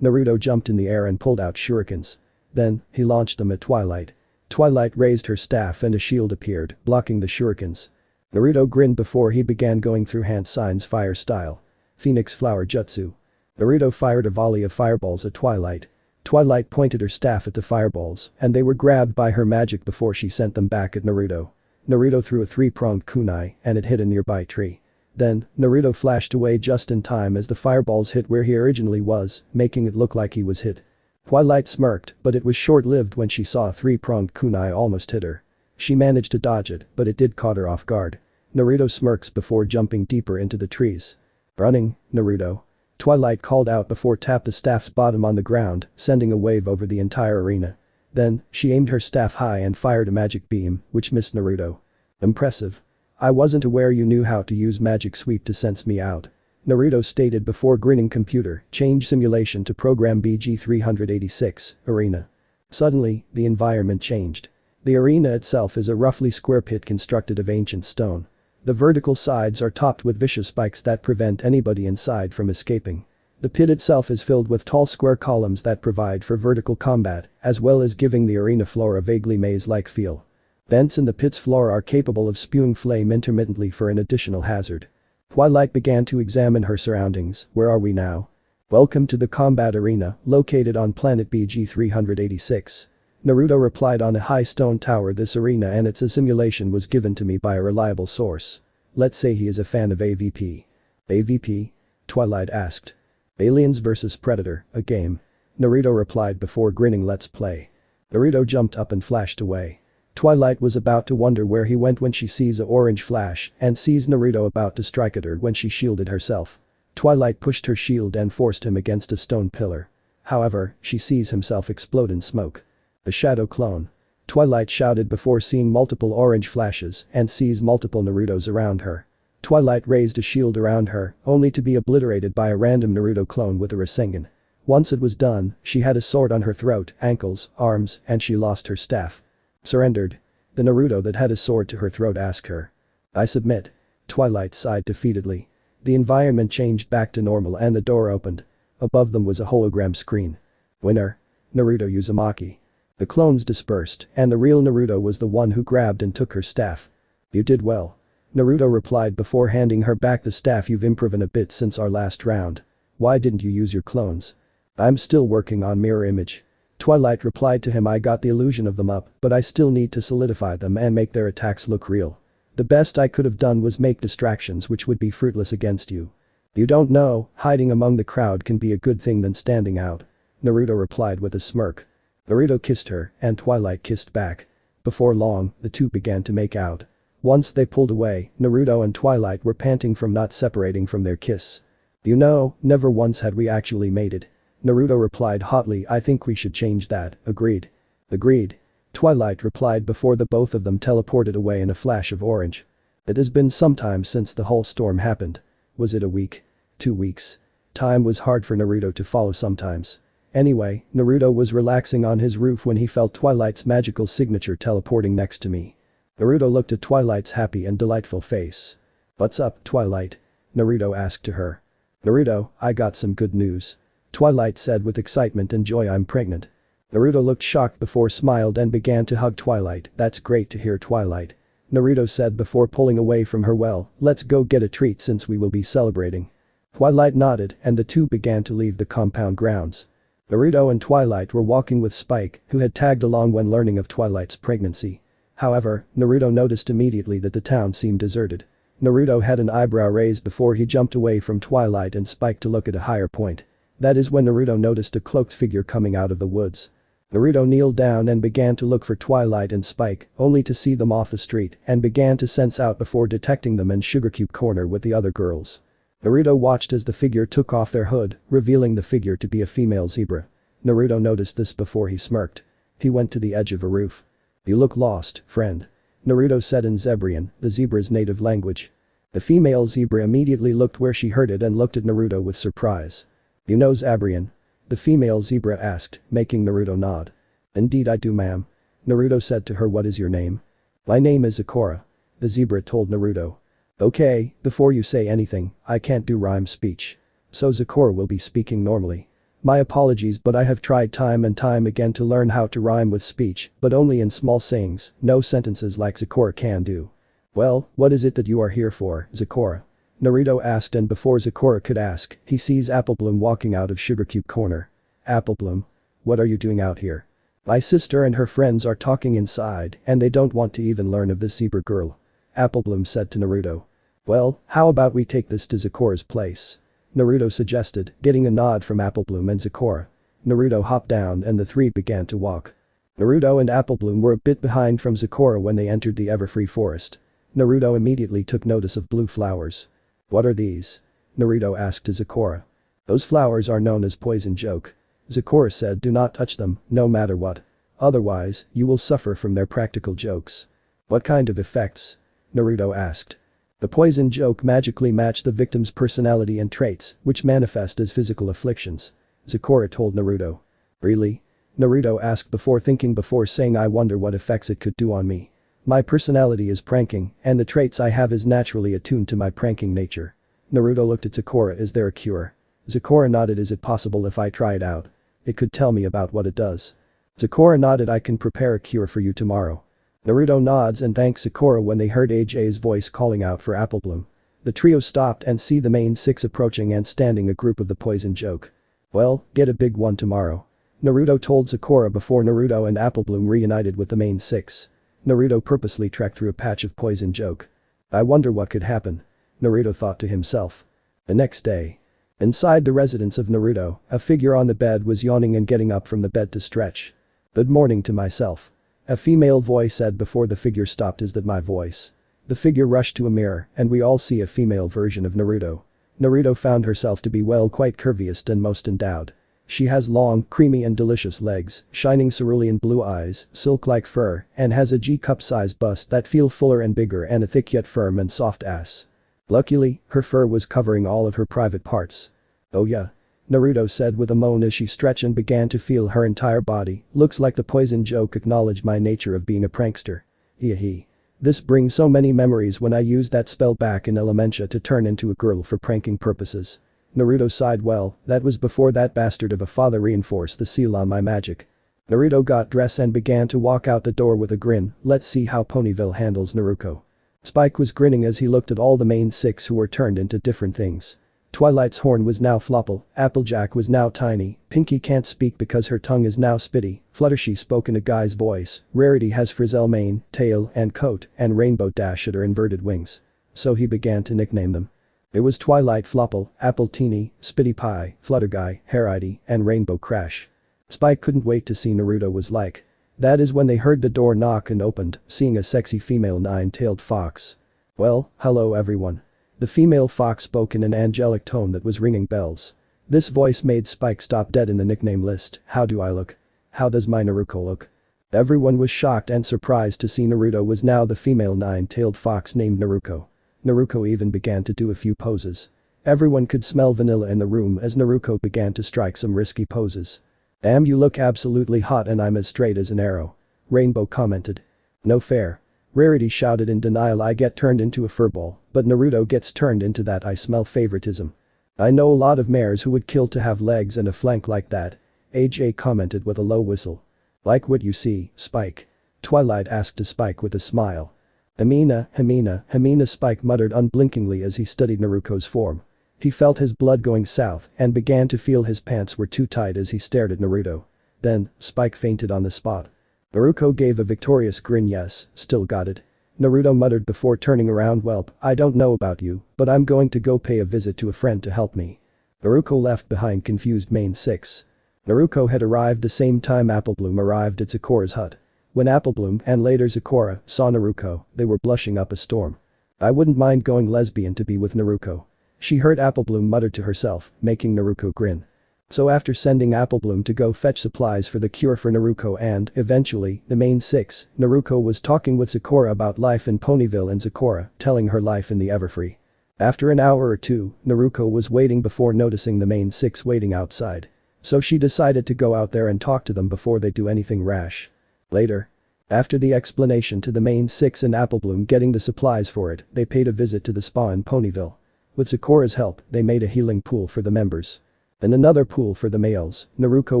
Naruto jumped in the air and pulled out shurikens. Then, he launched them at Twilight. Twilight raised her staff and a shield appeared, blocking the shurikens. Naruto grinned before he began going through hand signs fire style. Phoenix Flower Jutsu. Naruto fired a volley of fireballs at Twilight. Twilight pointed her staff at the fireballs and they were grabbed by her magic before she sent them back at Naruto. Naruto threw a three-pronged kunai and it hit a nearby tree. Then, Naruto flashed away just in time as the fireballs hit where he originally was, making it look like he was hit. Twilight smirked, but it was short-lived when she saw a three-pronged kunai almost hit her. She managed to dodge it, but it did caught her off guard. Naruto smirks before jumping deeper into the trees. Running, Naruto. Twilight called out before tapped the staff's bottom on the ground, sending a wave over the entire arena. Then, she aimed her staff high and fired a magic beam, which missed Naruto. Impressive. I wasn't aware you knew how to use magic sweep to sense me out. Naruto stated before grinning. Computer, change simulation to program BG386, arena. Suddenly, the environment changed. The arena itself is a roughly square pit constructed of ancient stone. The vertical sides are topped with vicious spikes that prevent anybody inside from escaping. The pit itself is filled with tall square columns that provide for vertical combat, as well as giving the arena floor a vaguely maze-like feel. Vents in the pit's floor are capable of spewing flame intermittently for an additional hazard. Twilight began to examine her surroundings. Where are we now? Welcome to the combat arena, located on planet BG386. Naruto replied on a high stone tower. This arena and its simulation was given to me by a reliable source. Let's say he is a fan of AVP. AVP? Twilight asked. Aliens vs Predator, a game. Naruto replied before grinning. Let's play. Naruto jumped up and flashed away. Twilight was about to wonder where he went when she sees a orange flash and sees Naruto about to strike at her when she shielded herself. Twilight pushed her shield and forced him against a stone pillar. However, she sees himself explode in smoke. A shadow clone. Twilight shouted before seeing multiple orange flashes and sees multiple Narutos around her. Twilight raised a shield around her, only to be obliterated by a random Naruto clone with a Rasengan. Once it was done, she had a sword on her throat, ankles, arms, and she lost her staff. Surrendered. The Naruto that had a sword to her throat asked her. I submit. Twilight sighed defeatedly. The environment changed back to normal and the door opened. Above them was a hologram screen. Winner. Naruto Uzumaki. The clones dispersed, and the real Naruto was the one who grabbed and took her staff. You did well. Naruto replied before handing her back the staff. You've improved a bit since our last round. Why didn't you use your clones? I'm still working on mirror image. Twilight replied to him. I got the illusion of them up, but I still need to solidify them and make their attacks look real. The best I could have done was make distractions which would be fruitless against you. You don't know, hiding among the crowd can be a good thing than standing out. Naruto replied with a smirk. Naruto kissed her, and Twilight kissed back. Before long, the two began to make out. Once they pulled away, Naruto and Twilight were panting from not separating from their kiss. You know, never once had we actually made it. Naruto replied hotly. I think we should change that. Agreed. Agreed. Twilight replied before the both of them teleported away in a flash of orange. It has been some time since the whole storm happened. Was it a week? 2 weeks? Time was hard for Naruto to follow sometimes. Anyway, Naruto was relaxing on his roof when he felt Twilight's magical signature teleporting next to me. Naruto looked at Twilight's happy and delightful face. "What's up, Twilight?" Naruto asked to her. "Naruto, I got some good news." Twilight said with excitement and joy, "I'm pregnant." Naruto looked shocked before smiled and began to hug Twilight. "That's great to hear, Twilight." Naruto said before pulling away from her. "Well, let's go get a treat since we will be celebrating." Twilight nodded and the two began to leave the compound grounds. Naruto and Twilight were walking with Spike, who had tagged along when learning of Twilight's pregnancy. However, Naruto noticed immediately that the town seemed deserted. Naruto had an eyebrow raised before he jumped away from Twilight and Spike to look at a higher point. That is when Naruto noticed a cloaked figure coming out of the woods. Naruto kneeled down and began to look for Twilight and Spike, only to see them off the street and began to sense out before detecting them in Sugar Cube Corner with the other girls. Naruto watched as the figure took off their hood, revealing the figure to be a female zebra. Naruto noticed this before he smirked. He went to the edge of a roof. "You look lost, friend," Naruto said in Zebrian, the zebra's native language. The female zebra immediately looked where she heard it and looked at Naruto with surprise. "You know Zebrian?" the female zebra asked, making Naruto nod. "Indeed I do, ma'am." Naruto said to her. "What is your name?" "My name is Sakura," the zebra told Naruto. "Okay, before you say anything, I can't do rhyme speech. So Sakura will be speaking normally. My apologies, but I have tried time and time again to learn how to rhyme with speech, but only in small sayings, no sentences like Sakura can do." "Well, what is it that you are here for, Sakura?" Naruto asked, and before Sakura could ask, he sees Applebloom walking out of Sugar Cube Corner. "Applebloom? What are you doing out here?" "My sister and her friends are talking inside and they don't want to even learn of this zebra girl," Applebloom said to Naruto. "Well, how about we take this to Sakura's place?" Naruto suggested, getting a nod from Applebloom and Sakura. Naruto hopped down and the three began to walk. Naruto and Applebloom were a bit behind from Sakura when they entered the Everfree Forest. Naruto immediately took notice of blue flowers. "What are these?" Naruto asked to Sakura. "Those flowers are known as poison joke." Sakura said, "Do not touch them, no matter what. Otherwise, you will suffer from their practical jokes." "What kind of effects?" Naruto asked. "The poison joke magically match the victim's personality and traits, which manifest as physical afflictions," Sakura told Naruto. "Really?" Naruto asked before thinking before saying, "I wonder what effects it could do on me. My personality is pranking, and the traits I have is naturally attuned to my pranking nature." Naruto looked at Sakura. "Is there a cure?" Sakura nodded. "Is it possible if I try it out? It could tell me about what it does." Sakura nodded. "I can prepare a cure for you tomorrow." Naruto nods and thanks Sakura when they heard AJ's voice calling out for Applebloom. The trio stopped and see the main six approaching and standing a group of the poison joke. "Well, get a big one tomorrow," Naruto told Sakura before Naruto and Applebloom reunited with the main six. Naruto purposely trekked through a patch of poison joke. "I wonder what could happen," Naruto thought to himself. The next day. Inside the residence of Naruto, a figure on the bed was yawning and getting up from the bed to stretch. "Good morning to myself," a female voice said before the figure stopped. "Is that my voice?" The figure rushed to a mirror and we all see a female version of Naruto. Naruto found herself to be quite curviest and most endowed. She has long, creamy and delicious legs, shining cerulean blue eyes, silk-like fur, and has a G-cup-sized bust that feel fuller and bigger and a thick yet firm and soft ass. Luckily, her fur was covering all of her private parts. "Oh yeah," Naruto said with a moan as she stretched and began to feel her entire body. "Looks like the poison joke acknowledged my nature of being a prankster. Hee. This brings so many memories when I used that spell back in Elementia to turn into a girl for pranking purposes." Naruto sighed. "Well, that was before that bastard of a father reinforced the seal on my magic." Naruto got dressed and began to walk out the door with a grin. "Let's see how Ponyville handles Naruto." Spike was grinning as he looked at all the main six who were turned into different things. Twilight's horn was now Flopple, Applejack was now Tiny, Pinky can't speak because her tongue is now Spitty, Fluttershy spoke in a guy's voice, Rarity has Frizzell mane, tail and coat, and Rainbow Dash at her inverted wings. So he began to nickname them. It was Twilight Flopple, Apple Teeny, Spitty Pie, Flutterguy, Hairity, and Rainbow Crash. Spike couldn't wait to see Naruto was like. That is when they heard the door knock and opened, seeing a sexy female nine-tailed fox. "Well, hello everyone." The female fox spoke in an angelic tone that was ringing bells. This voice made Spike stop dead in the nickname list. "How do I look? How does my Naruto look?" Everyone was shocked and surprised to see Naruto was now the female nine-tailed fox named Naruko. Naruko even began to do a few poses. Everyone could smell vanilla in the room as Naruko began to strike some risky poses. You look absolutely hot and I'm as straight as an arrow," Rainbow commented. "No fair." Rarity shouted in denial. "I get turned into a furball, but Naruto gets turned into that. I smell favoritism. I know a lot of mares who would kill to have legs and a flank like that," AJ commented with a low whistle. "Like what you see, Spike?" Twilight asked to Spike with a smile. Hamina," Spike muttered unblinkingly as he studied Naruto's form. He felt his blood going south and began to feel his pants were too tight as he stared at Naruto. Then, Spike fainted on the spot. Naruto gave a victorious grin. "Yes, still got it." Naruto muttered before turning around. "Welp, I don't know about you, but I'm going to go pay a visit to a friend to help me." Naruto left behind confused main 6. Naruto had arrived the same time Applebloom arrived at Sakura's hut. When Applebloom and later Sakura saw Naruto, they were blushing up a storm. "I wouldn't mind going lesbian to be with Naruto," she heard Applebloom mutter to herself, making Naruto grin. So after sending Applebloom to go fetch supplies for the cure for Naruto and, eventually, the main 6, Naruto was talking with Sakura about life in Ponyville and Sakura telling her life in the Everfree. After an hour or two, Naruto was waiting before noticing the main 6 waiting outside. So she decided to go out there and talk to them before they do anything rash. Later. After the explanation to the main 6 and Applebloom getting the supplies for it, they paid a visit to the spa in Ponyville. With Sakura's help, they made a healing pool for the members. And another pool for the males. Naruto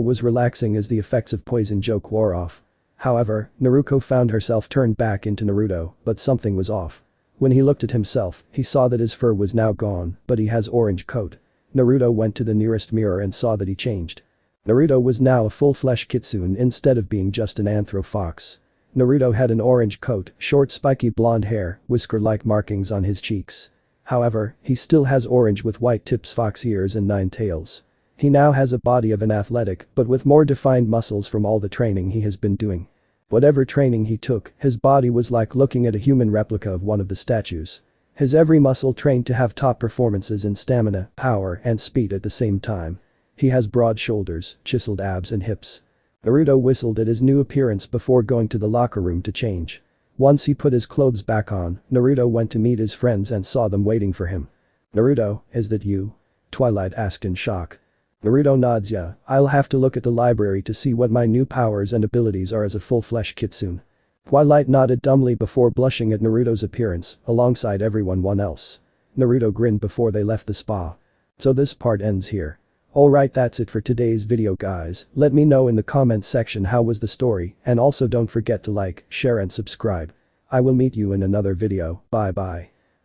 was relaxing as the effects of poison joke wore off. However, Naruto found herself turned back into Naruto, but something was off. When he looked at himself, he saw that his fur was now gone, but he has orange coat. Naruto went to the nearest mirror and saw that he changed. Naruto was now a full-flesh kitsune instead of being just an anthro fox. Naruto had an orange coat, short spiky blonde hair, whisker-like markings on his cheeks. However, he still has orange with white tips, fox ears and 9 tails. He now has a body of an athletic but with more defined muscles from all the training he has been doing. Whatever training he took, his body was like looking at a human replica of one of the statues. His every muscle trained to have top performances in stamina, power and speed at the same time. He has broad shoulders, chiseled abs and hips. Naruto whistled at his new appearance before going to the locker room to change. Once he put his clothes back on, Naruto went to meet his friends and saw them waiting for him. "Naruto, is that you?" Twilight asked in shock. Naruto nods. "Yeah, I'll have to look at the library to see what my new powers and abilities are as a full-flesh kitsune." Twilight nodded dumbly before blushing at Naruto's appearance, alongside everyone else. Naruto grinned before they left the spa. So this part ends here. Alright, that's it for today's video guys. Let me know in the comments section how was the story, and also don't forget to like, share and subscribe. I will meet you in another video. Bye bye.